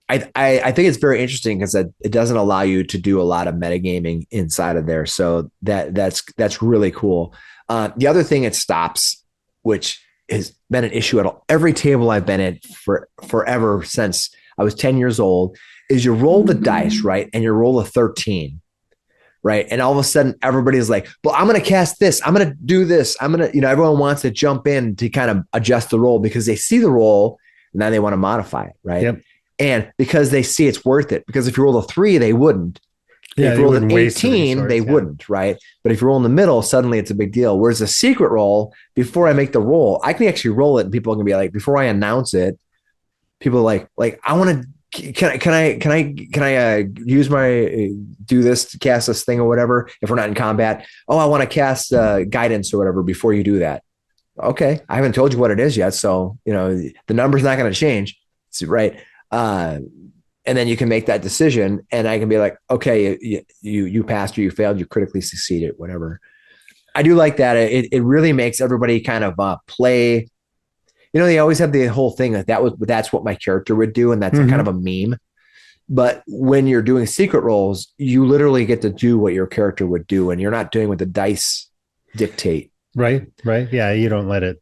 I think it's very interesting because it doesn't allow you to do a lot of metagaming inside of there. So that's really cool. The other thing it stops, which has been an issue at every table I've been at forever since I was 10 years old, is you roll the dice, right? And you roll a 13, right? And all of a sudden everybody's like, well, I'm going to cast this. I'm going to do this. I'm going to, everyone wants to jump in to kind of adjust the roll because they see the roll and now they want to modify it, right? Yep. And because they see it's worth it, because if you roll a 3, they wouldn't. If you roll an 18, they wouldn't, right? But if you roll in the middle, suddenly it's a big deal. Whereas a secret roll, before I make the roll, I can actually roll it and people can be like, before I announce it, people are like, I want to, can I use my, do this, cast this thing or whatever, if we're not in combat? Oh, I want to cast guidance or whatever before you do that. Okay. I haven't told you what it is yet. So, the number's not going to change. Right. And then you can make that decision and I can be like, okay, you passed or you failed, you critically succeeded, whatever. I do like that. It really makes everybody kind of play. They always have the whole thing like that's what my character would do. And that's kind of a meme. But when you're doing secret roles, you literally get to do what your character would do. And you're not doing what the dice dictate. Right. Yeah. You don't let it,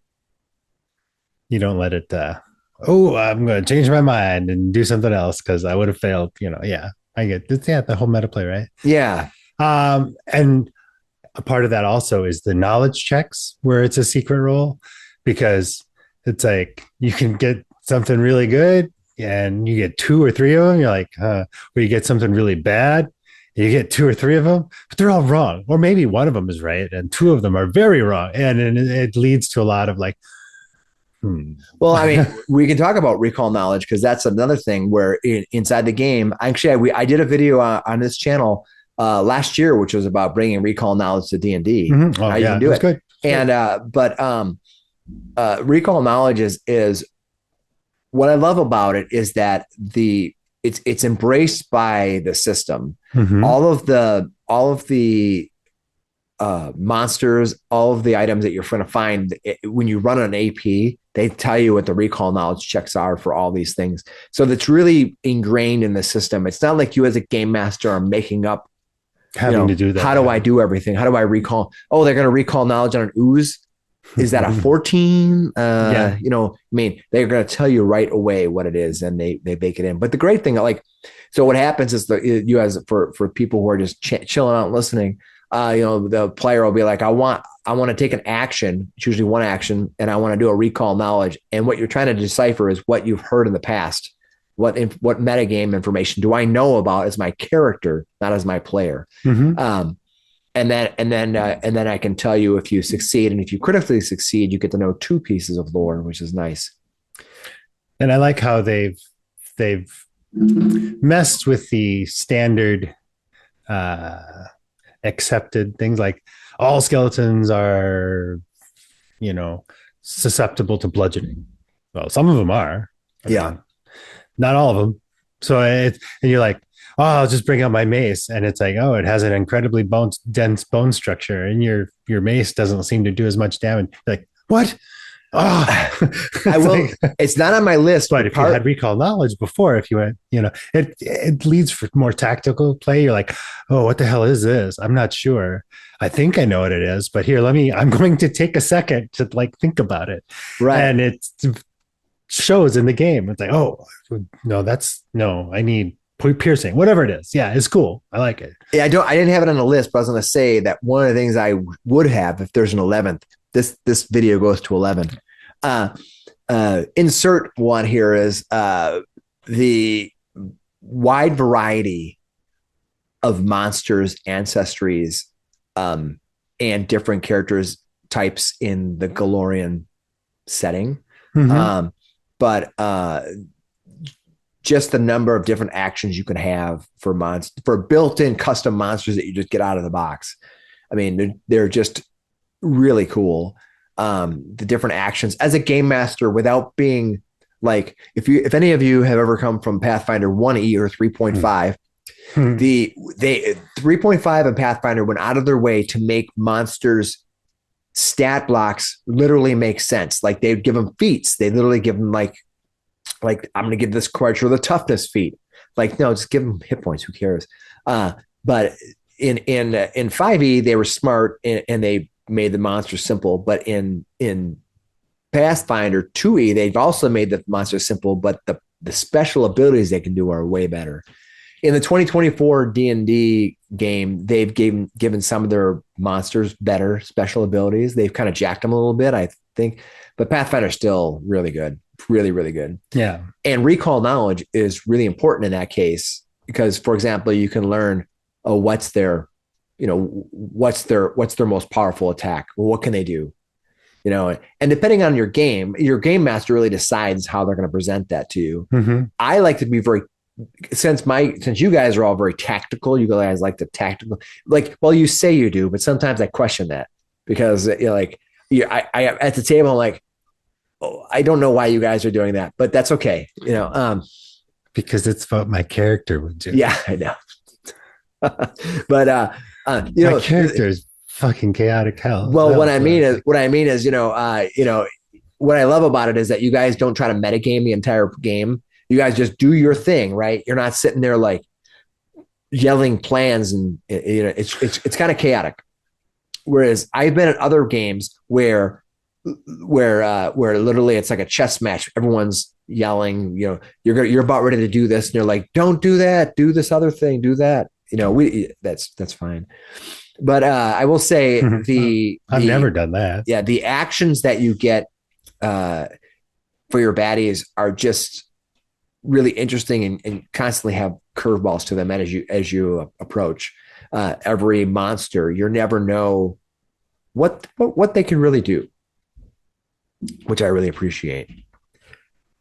I'm going to change my mind and do something else because I would have failed. I get it. Yeah, the whole meta play, right? Yeah. And a part of that also is the knowledge checks where it's a secret role, because it's like you can get something really good and you get 2 or 3 of them. You're like, or you get something really bad You get two or three of them, but they're all wrong. Or maybe one of them is right and two of them are very wrong. And it leads to a lot of like, Well, I mean, we can talk about recall knowledge because that's another thing where inside the game, actually, I did a video on this channel last year, which was about bringing recall knowledge to D&D, mm-hmm. Oh, how yeah, you can do it. Good. And recall knowledge is what I love about it is that it's embraced by the system. Mm-hmm. All of the monsters, all of the items that you're going to find when you run an AP, they tell you what the recall knowledge checks are for all these things. So that's really ingrained in the system. It's not like you as a game master are making up having to do that. How do I do everything? How do I recall? Oh, they're going to recall knowledge on an ooze. Is that a 14? Yeah. I mean, they're going to tell you right away what it is and they bake it in. But the great thing, so what happens is for people who are just chilling out and listening, the player will be like, I want to take an action. It's usually one action, and I want to do a recall knowledge. And what you're trying to decipher is what you've heard in the past. What metagame information do I know about as my character, not as my player? Mm-hmm. And then I can tell you if you succeed, and if you critically succeed, you get to know 2 pieces of lore, which is nice. And I like how they've messed with the standard accepted things, like all skeletons are, susceptible to bludgeoning. Well, some of them are. I mean, not all of them. So and you're like, oh, I'll just bring out my mace, and it's like, oh, it has an incredibly dense bone structure, and your mace doesn't seem to do as much damage. You're like, what? Oh, I will. It's not on my list. But if you had recall knowledge before, if you went, it leads for more tactical play. You're like, oh, what the hell is this? I'm not sure. I think I know what it is, but here, I'm going to take a second to think about it. Right. And it shows in the game. It's like, oh, no, I need piercing, whatever it is. Yeah, it's cool. I like it. Yeah, I didn't have it on the list, but I was going to say that one of the things I would have if there's an 11th, this video goes to 11. Insert one here is the wide variety of monsters, ancestries, and different characters types in the Galorian setting. Mm-hmm. But just the number of different actions you can have for built-in custom monsters that you just get out of the box. I mean, they're just really cool. The different actions as a game master without being like, if any of you have ever come from Pathfinder 1E or 3.5, the 3.5 and Pathfinder went out of their way to make monsters stat blocks literally make sense. Like they'd give them feats. They literally give them like I'm going to give this creature the toughness feat. Like, no, just give them hit points. Who cares? But in 5e, they were smart and they made the monster simple. But in Pathfinder 2e, they've also made the monster simple, but the special abilities they can do are way better. In the 2024 D&D game, they've given some of their monsters better special abilities. They've kind of jacked them a little bit, I think. But Pathfinder's still really good. Really, really good. Yeah. And recall knowledge is really important in that case because, for example, you can learn, what's their most powerful attack? Well, what can they do? And depending on your game master really decides how they're going to present that to you. Mm-hmm. I like to be since you guys are all very tactical, you guys like the tactical, you say you do, but sometimes I question that because I at the table, I'm like, oh, I don't know why you guys are doing that, but that's okay. Because it's what my character would do. Yeah, I know. But my character is fucking chaotic hell. Well, what I mean is, what I love about it is that you guys don't try to metagame the entire game. You guys just do your thing, right? You're not sitting there like yelling plans, and it's kind of chaotic. Whereas I've been at other games where literally it's like a chess match. Everyone's yelling, you're about ready to do this, and you're like, don't do that, do this other thing, do that. That's fine. But I will say I've never done that. Yeah, the actions that you get for your baddies are just really interesting and constantly have curveballs to them as you approach every monster. You never know what they can really do, which I really appreciate.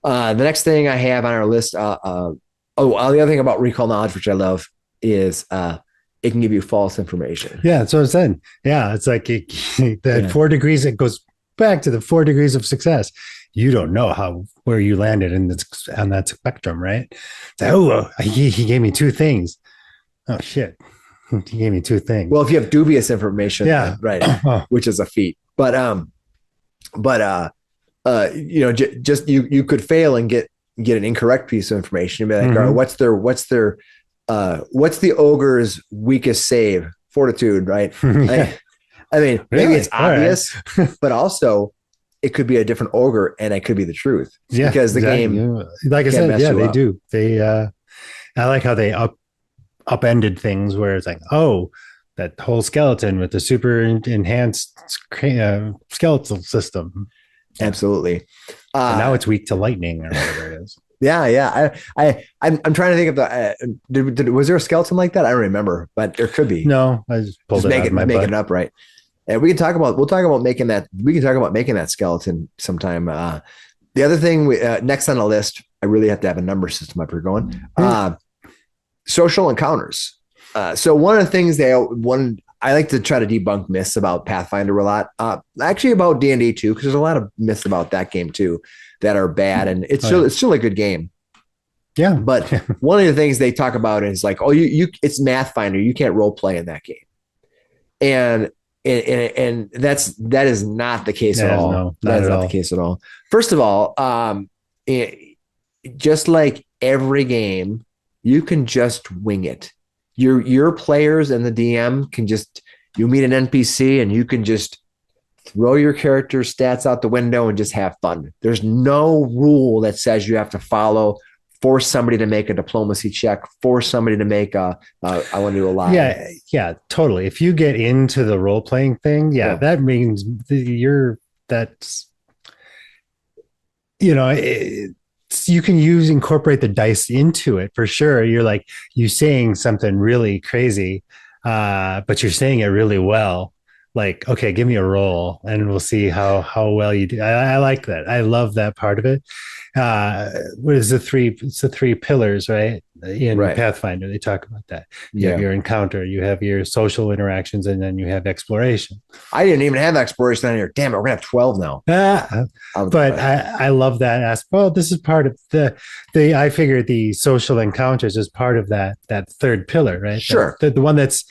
The next thing I have on our list, the other thing about recall knowledge, which I love, is it can give you false information. Yeah, that's what I'm saying. Yeah, it's like that 4 degrees. It goes back to the 4 degrees of success. You don't know where you landed on that spectrum, right? So, he gave me 2 things. Oh shit, he gave me 2 things. Well, if you have dubious information, yeah, right, which is a feat. But just you could fail and get an incorrect piece of information. You'd be like, all right, what's the ogre's weakest save? Fortitude, right? Yeah. I mean, maybe Really? it's obvious, but also it could be a different ogre and it could be the truth. Yeah, because the game, like I said, yeah, they up. do. They, I like how they upended things where it's like, oh, that whole skeleton with the super enhanced skeletal system. Absolutely. And now it's weak to lightning or whatever it is. Yeah. I'm trying to think of was there a skeleton like that? I don't remember, but there could be. No, I just pulled it out of my butt. Make it up, right? And we'll talk about making that skeleton sometime. The other thing next on the list, I really have to have a number system up here going. Social encounters. So one of the things I like to try to debunk myths about Pathfinder a lot. Actually about D&D too, because there's a lot of myths about that game too that are bad, and it's still a good game. Yeah. But one of the things they talk about is like, oh, it's Pathfinder, you can't role play in that game. And that is not the case at all. No, that is not the case at all. First of all, just like every game, you can just wing it. Your players and the DM can you meet an NPC and you can just throw your character stats out the window and just have fun. There's no rule that says you have to force somebody to make a diplomacy check, force somebody to make I want to do a lie. Yeah, totally. If you get into the role playing thing, that means you can incorporate the dice into it for sure. You're like, you saying something really crazy, but you're saying it really well. Like, okay, give me a roll and we'll see how well you do. I like that. I love that part of it. What is it's the 3 pillars, right? In Pathfinder, they talk about that. You have your encounter, you have your social interactions, and then you have exploration. I didn't even have exploration on here. Damn it, we're gonna have 12 now. But I love that aspect. Well, this is part of I figured the social encounters is part of that 3rd pillar, right? Sure. The one that's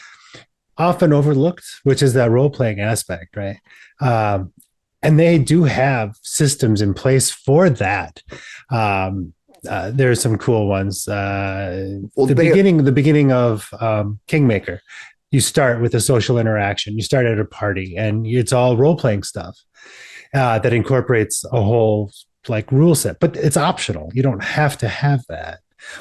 often overlooked, which is that role-playing aspect, right? And they do have systems in place for that. There are some cool ones. The beginning of Kingmaker, you start with a social interaction. You start at a party, and it's all role-playing stuff that incorporates a whole rule set, but it's optional. You don't have to have that,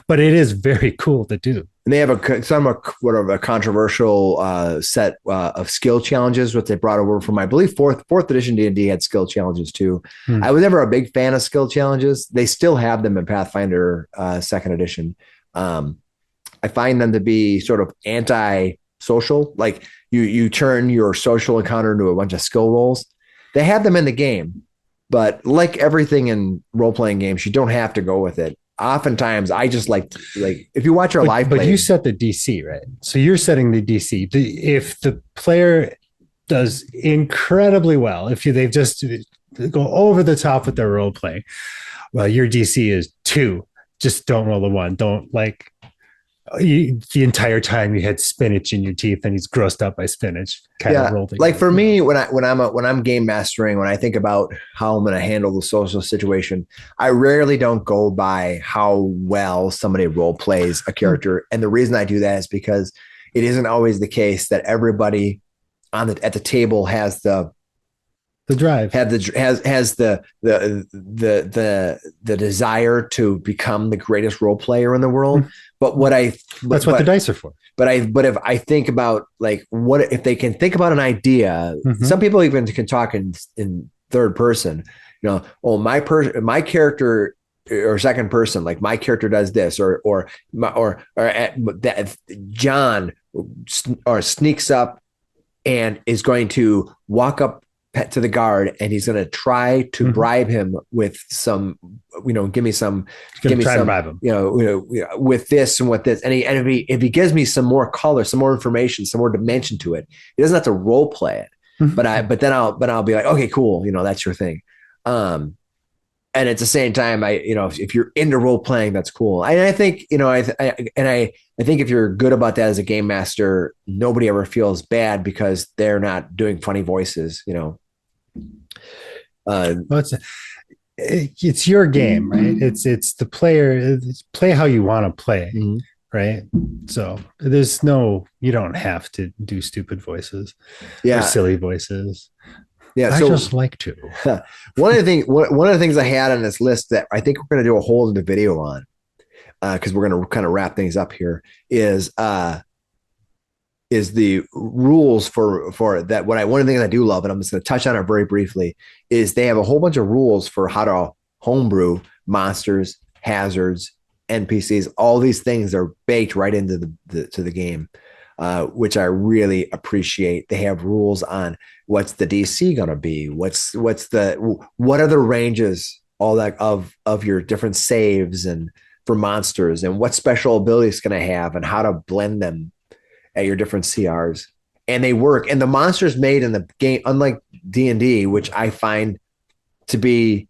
but it is very cool to do. And they have a controversial set of skill challenges, which they brought over from, I believe, fourth edition D&D had skill challenges too. I was never a big fan of skill challenges. They still have them in Pathfinder 2nd edition. I find them to be sort of anti-social. Like you turn your social encounter into a bunch of skill rolls. They have them in the game, but like everything in role-playing games, you don't have to go with it. Oftentimes I just like if you watch our live play. But you set the DC, right? So you're setting the DC. If the player does incredibly well, they've just go over the top with their role play, well, your DC is 2. Just don't roll a 1. Don't the entire time you had spinach in your teeth and he's grossed up by spinach. Kind of rolled. Like for me, when I'm game mastering, when I think about how I'm going to handle the social situation, I rarely don't go by how well somebody role plays a character. And the reason I do that is because it isn't always the case that everybody at the table has the drive, has the desire to become the greatest role player in the world. But that's what the dice are for. But if I think about what if they can think about an idea, some people even can talk in third person. My character or second person, like my character does this, that John or sneaks up and is going to walk up to the guard and he's going to try to bribe him with some, give me some, try and bribe him, with this and with this. And if he gives me some more color, some more information, some more dimension to it, he doesn't have to role play it. But then I'll be like, okay, cool. That's your thing. And at the same time, if you're into role playing, that's cool. And I think, I think if you're good about that as a game master, nobody ever feels bad because they're not doing funny voices, Well, it's your game, right? It's the player. Play how you want to play, right? So you don't have to do stupid voices, or silly voices. Yeah, I just like to. One of the things I had on this list that I think we're going to do a whole other video on, because we're going to kind of wrap things up here, is the rules for that. One of the things I do love, and I'm just going to touch on it very briefly, is they have a whole bunch of rules for how to homebrew monsters, hazards, NPCs. All these things are baked right into the game. Which I really appreciate. They have rules on what's the DC going to be, what are the ranges, all that of your different saves and for monsters, and what special abilities going to have, and how to blend them at your different CRs. And they work. And the monsters made in the game, unlike D&D, which I find to be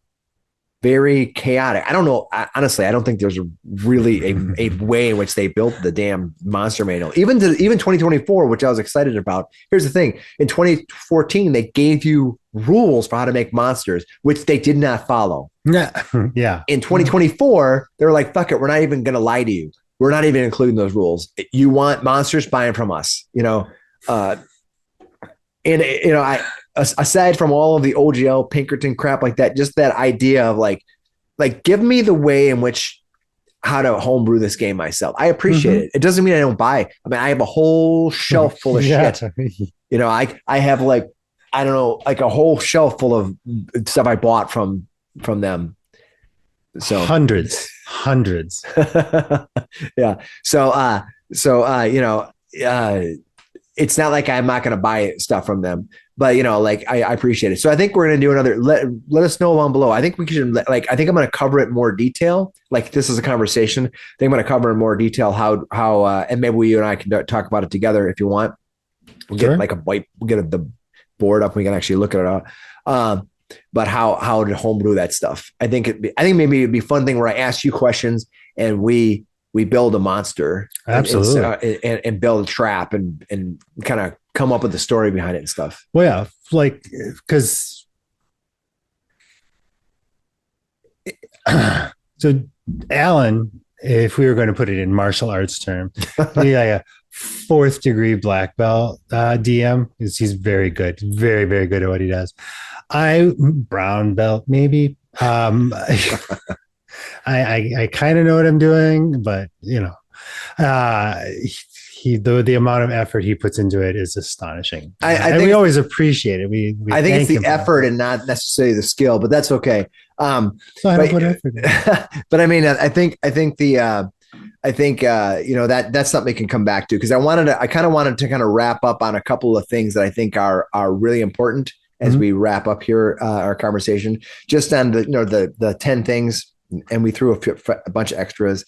very chaotic. I don't know. Honestly, I don't think there's really a way in which they built the damn monster manual. Even 2024, which I was excited about. Here's the thing. In 2014, they gave you rules for how to make monsters, which they did not follow. Yeah. In 2024, they were like, fuck it. We're not even going to lie to you. We're not even including those rules. You want monsters, buy them from us, aside from all of the OGL Pinkerton crap like that, just that idea of like give me the way in which how to homebrew this game myself. I appreciate it. It doesn't mean I don't buy. I mean, I have a whole shelf full of shit. I have like, I don't know, like a whole shelf full of stuff I bought from them. So hundreds. Yeah. It's not like I'm not going to buy stuff from them, but I appreciate it. So I think we're going to do another, let us know down below. I think we should I think I'm going to cover it in more detail. Like this is a conversation. I think I'm going to cover in more detail how, and maybe you and I can talk about it together if you want. We'll get we'll get the board up. We can actually look at it out. But how to homebrew that stuff. I think maybe it'd be a fun thing where I ask you questions and we build a monster, absolutely, and build a trap and kind of come up with the story behind it and stuff. Well, yeah, like because so Alan, if we were going to put it in martial arts term, yeah, 4th degree black belt DM, he's very good, very very good at what he does. I brown belt maybe. I kind of know what I'm doing, but the amount of effort he puts into it is astonishing. I think we always appreciate it. I think it's the effort and not necessarily the skill, but that's okay. But I mean, I think that's something we can come back to, because I kind of wanted to wrap up on a couple of things that I think are really important as we wrap up here our conversation, just on the 10 things. And we threw a bunch of extras.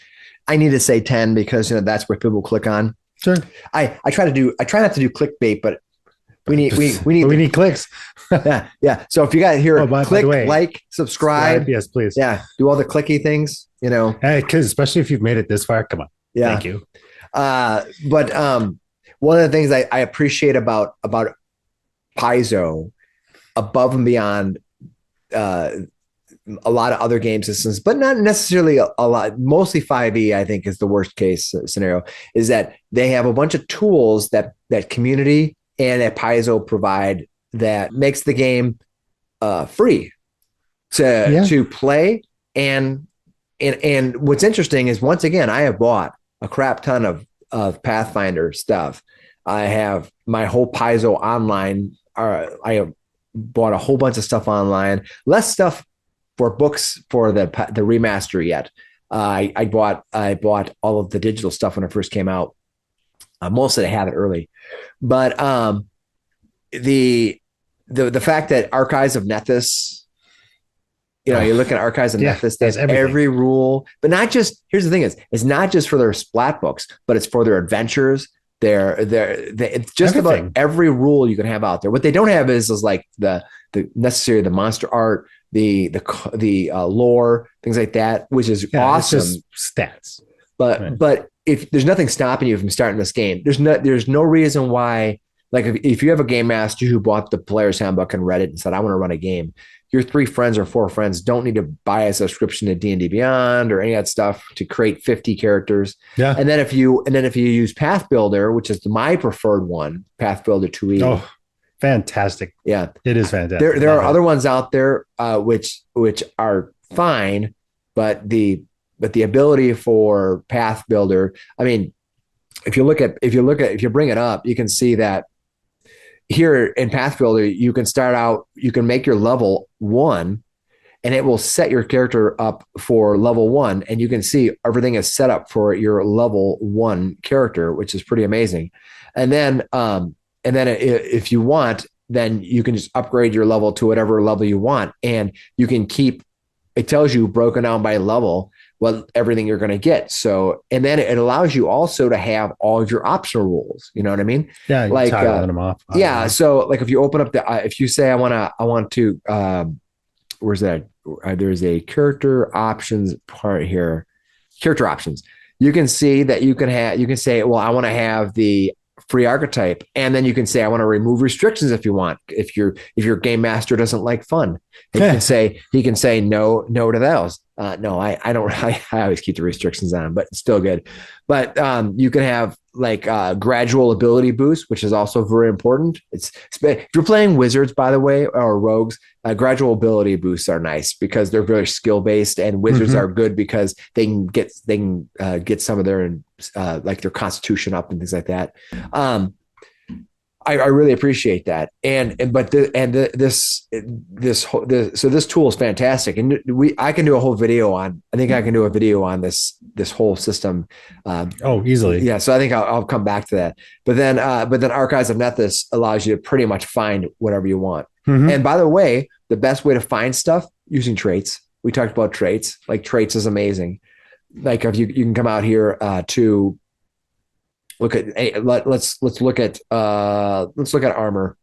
I need to say 10 because that's where people click on. Sure. I try not to do clickbait, but we need clicks. Yeah. So if you got here, click, like, subscribe. Yes, please. Yeah. Do all the clicky things, Hey, because especially if you've made it this far, come on. Yeah. Thank you. But one of the things I appreciate about Paizo, above and beyond a lot of other game systems, but not necessarily a lot, mostly 5e, I think is the worst case scenario, is that they have a bunch of tools that community and that Paizo provide that makes the game free to play. And what's interesting is, once again, I have bought a crap ton of Pathfinder stuff. I have my whole Paizo online. I have bought a whole bunch of stuff online, less stuff for books for the remaster yet. I bought all of the digital stuff when it first came out. Most of it had it early, but the the fact that Archives of Nethys, you look at Archives of Nethys, there's every rule, but not just. Here's the thing: it's not just for their splat books, but it's for their adventures. It's just about every rule you can have out there. What they don't have is like the monster art, the lore, things like that, which is awesome. It's just stats, but if there's nothing stopping you from starting this game, there's no reason why. Like if you have a game master who bought the player's handbook and read it and said, I want to run a game, your 3 friends or 4 friends don't need to buy a subscription to D&D Beyond or any of that stuff to create 50 characters. Yeah. And then if you use Path Builder, which is my preferred one, Path Builder 2E. Oh, fantastic. Yeah. It is fantastic. There are other ones out there which are fine, but the ability for Path Builder, I mean, if you bring it up, you can see that here in Path Builder, you can make your level 1 and it will set your character up for level 1. And you can see everything is set up for your level 1 character, which is pretty amazing. And then if you want, then you can just upgrade your level to whatever level you want. And you can it tells you broken down by level everything you're going to get. So, and then it allows you also to have all of your optional rules. You know what I mean? Yeah. Like, them off. Yeah. So like if you open up if you say, I want to, where's that? There's a character options part here, character options. You can see that you can say, well, I want to have the free archetype. And then you can say, I want to remove restrictions if you want. If your game master doesn't like fun, he can say no to those. No, I don't. I always keep the restrictions on, but it's still good. But you can have like gradual ability boost, which is also very important. If you're playing wizards, by the way, or rogues, gradual ability boosts are nice because they're very skill based, and wizards are good because they can get some of their like their constitution up and things like that. I really appreciate that. So this tool is fantastic. And I can do a whole video on, I think I can do a video on this whole system. Easily. Yeah. So I think I'll come back to that, but then Archives of Nethys allows you to pretty much find whatever you want. Mm-hmm. And by the way, the best way to find stuff using traits, we talked about traits, like traits is amazing. Like if you can come out here to look at, let's look at armor.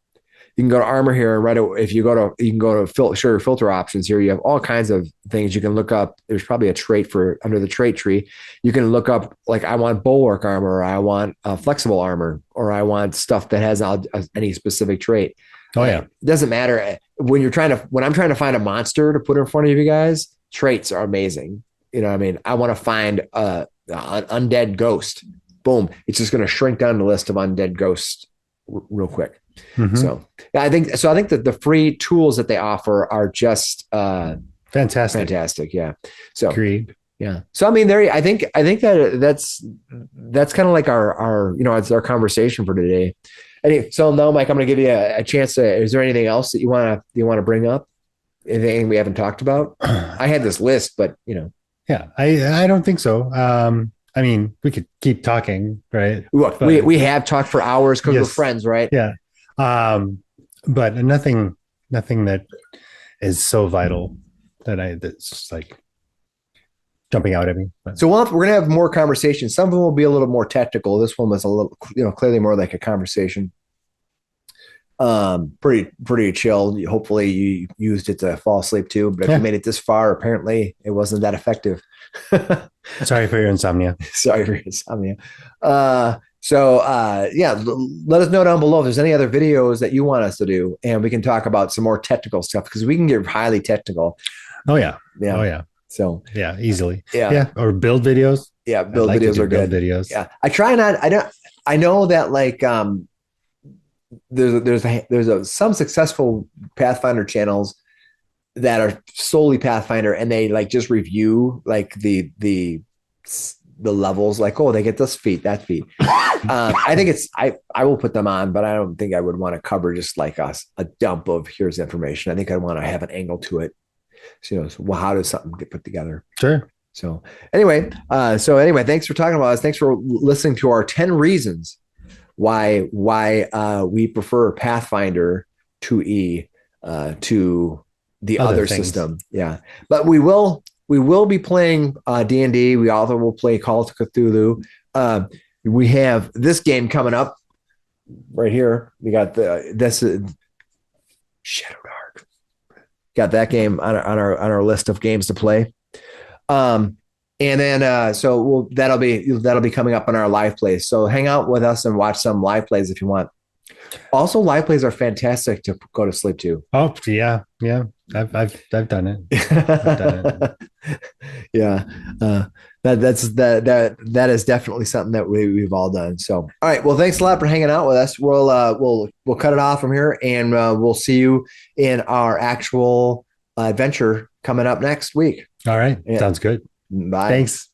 You can go to armor here, and you can go to filter options here. You have all kinds of things you can look up. There's probably a trait under the trait tree. You can look up like, I want bulwark armor, or I want flexible armor, or I want stuff that has any specific trait. Oh yeah. It doesn't matter when I'm trying to find a monster to put in front of you guys. Traits are amazing. You know what I mean? I want to find an undead ghost. Boom. It's just going to shrink down the list of undead ghosts real quick. Mm-hmm. So I think that the free tools that they offer are just fantastic. Yeah. So agreed. Yeah. So, I mean, I think that's kind of like our it's our conversation for today. So now, Mike, I'm going to give you a chance is there anything else that you want to bring up? Anything we haven't talked about? I had this list, but yeah, I don't think so. I mean, we could keep talking, right? Look, we have talked for hours because we're friends, right? Yeah. But nothing that is so vital that's like jumping out at me. But. So we're going to have more conversations. Some of them will be a little more technical. This one was a little, clearly more like a conversation. Pretty chill. Hopefully you used it to fall asleep too, but if you made it this far, apparently it wasn't that effective. Sorry for your insomnia. Let us know down below if there's any other videos that you want us to do, and we can talk about some more technical stuff, because we can get highly technical. Oh yeah. So yeah, easily. Yeah. Or build videos. Yeah. Build videos are good. Videos. Yeah. I know that like, there's some successful Pathfinder channels that are solely Pathfinder, and they like just review like the levels, like, oh, they get this feat, that feat. I think I will put them on, but I don't think I would want to cover just like a dump of here's information. I think I want to have an angle to it. So, so well, how does something get put together? Sure. So anyway, thanks for talking about us. Thanks for listening to our 10 reasons why we prefer Pathfinder 2E to the Other other things. system. Yeah, but we will be playing D&D. We also will play Call of Cthulhu. We have this game coming up right here. We got this Shadow Dark. Got that game on our list of games to play. Um, and then so that'll be coming up on our live plays. So hang out with us and watch some live plays if you want. Also, live plays are fantastic to go to sleep to. Oh yeah, yeah. I've done it. I've done it. Yeah, uh, that is definitely something that we've all done. So, all right. Well, thanks a lot for hanging out with us. We'll cut it off from here, and we'll see you in our actual adventure coming up next week. All right. Yeah. Sounds good. Bye. Thanks.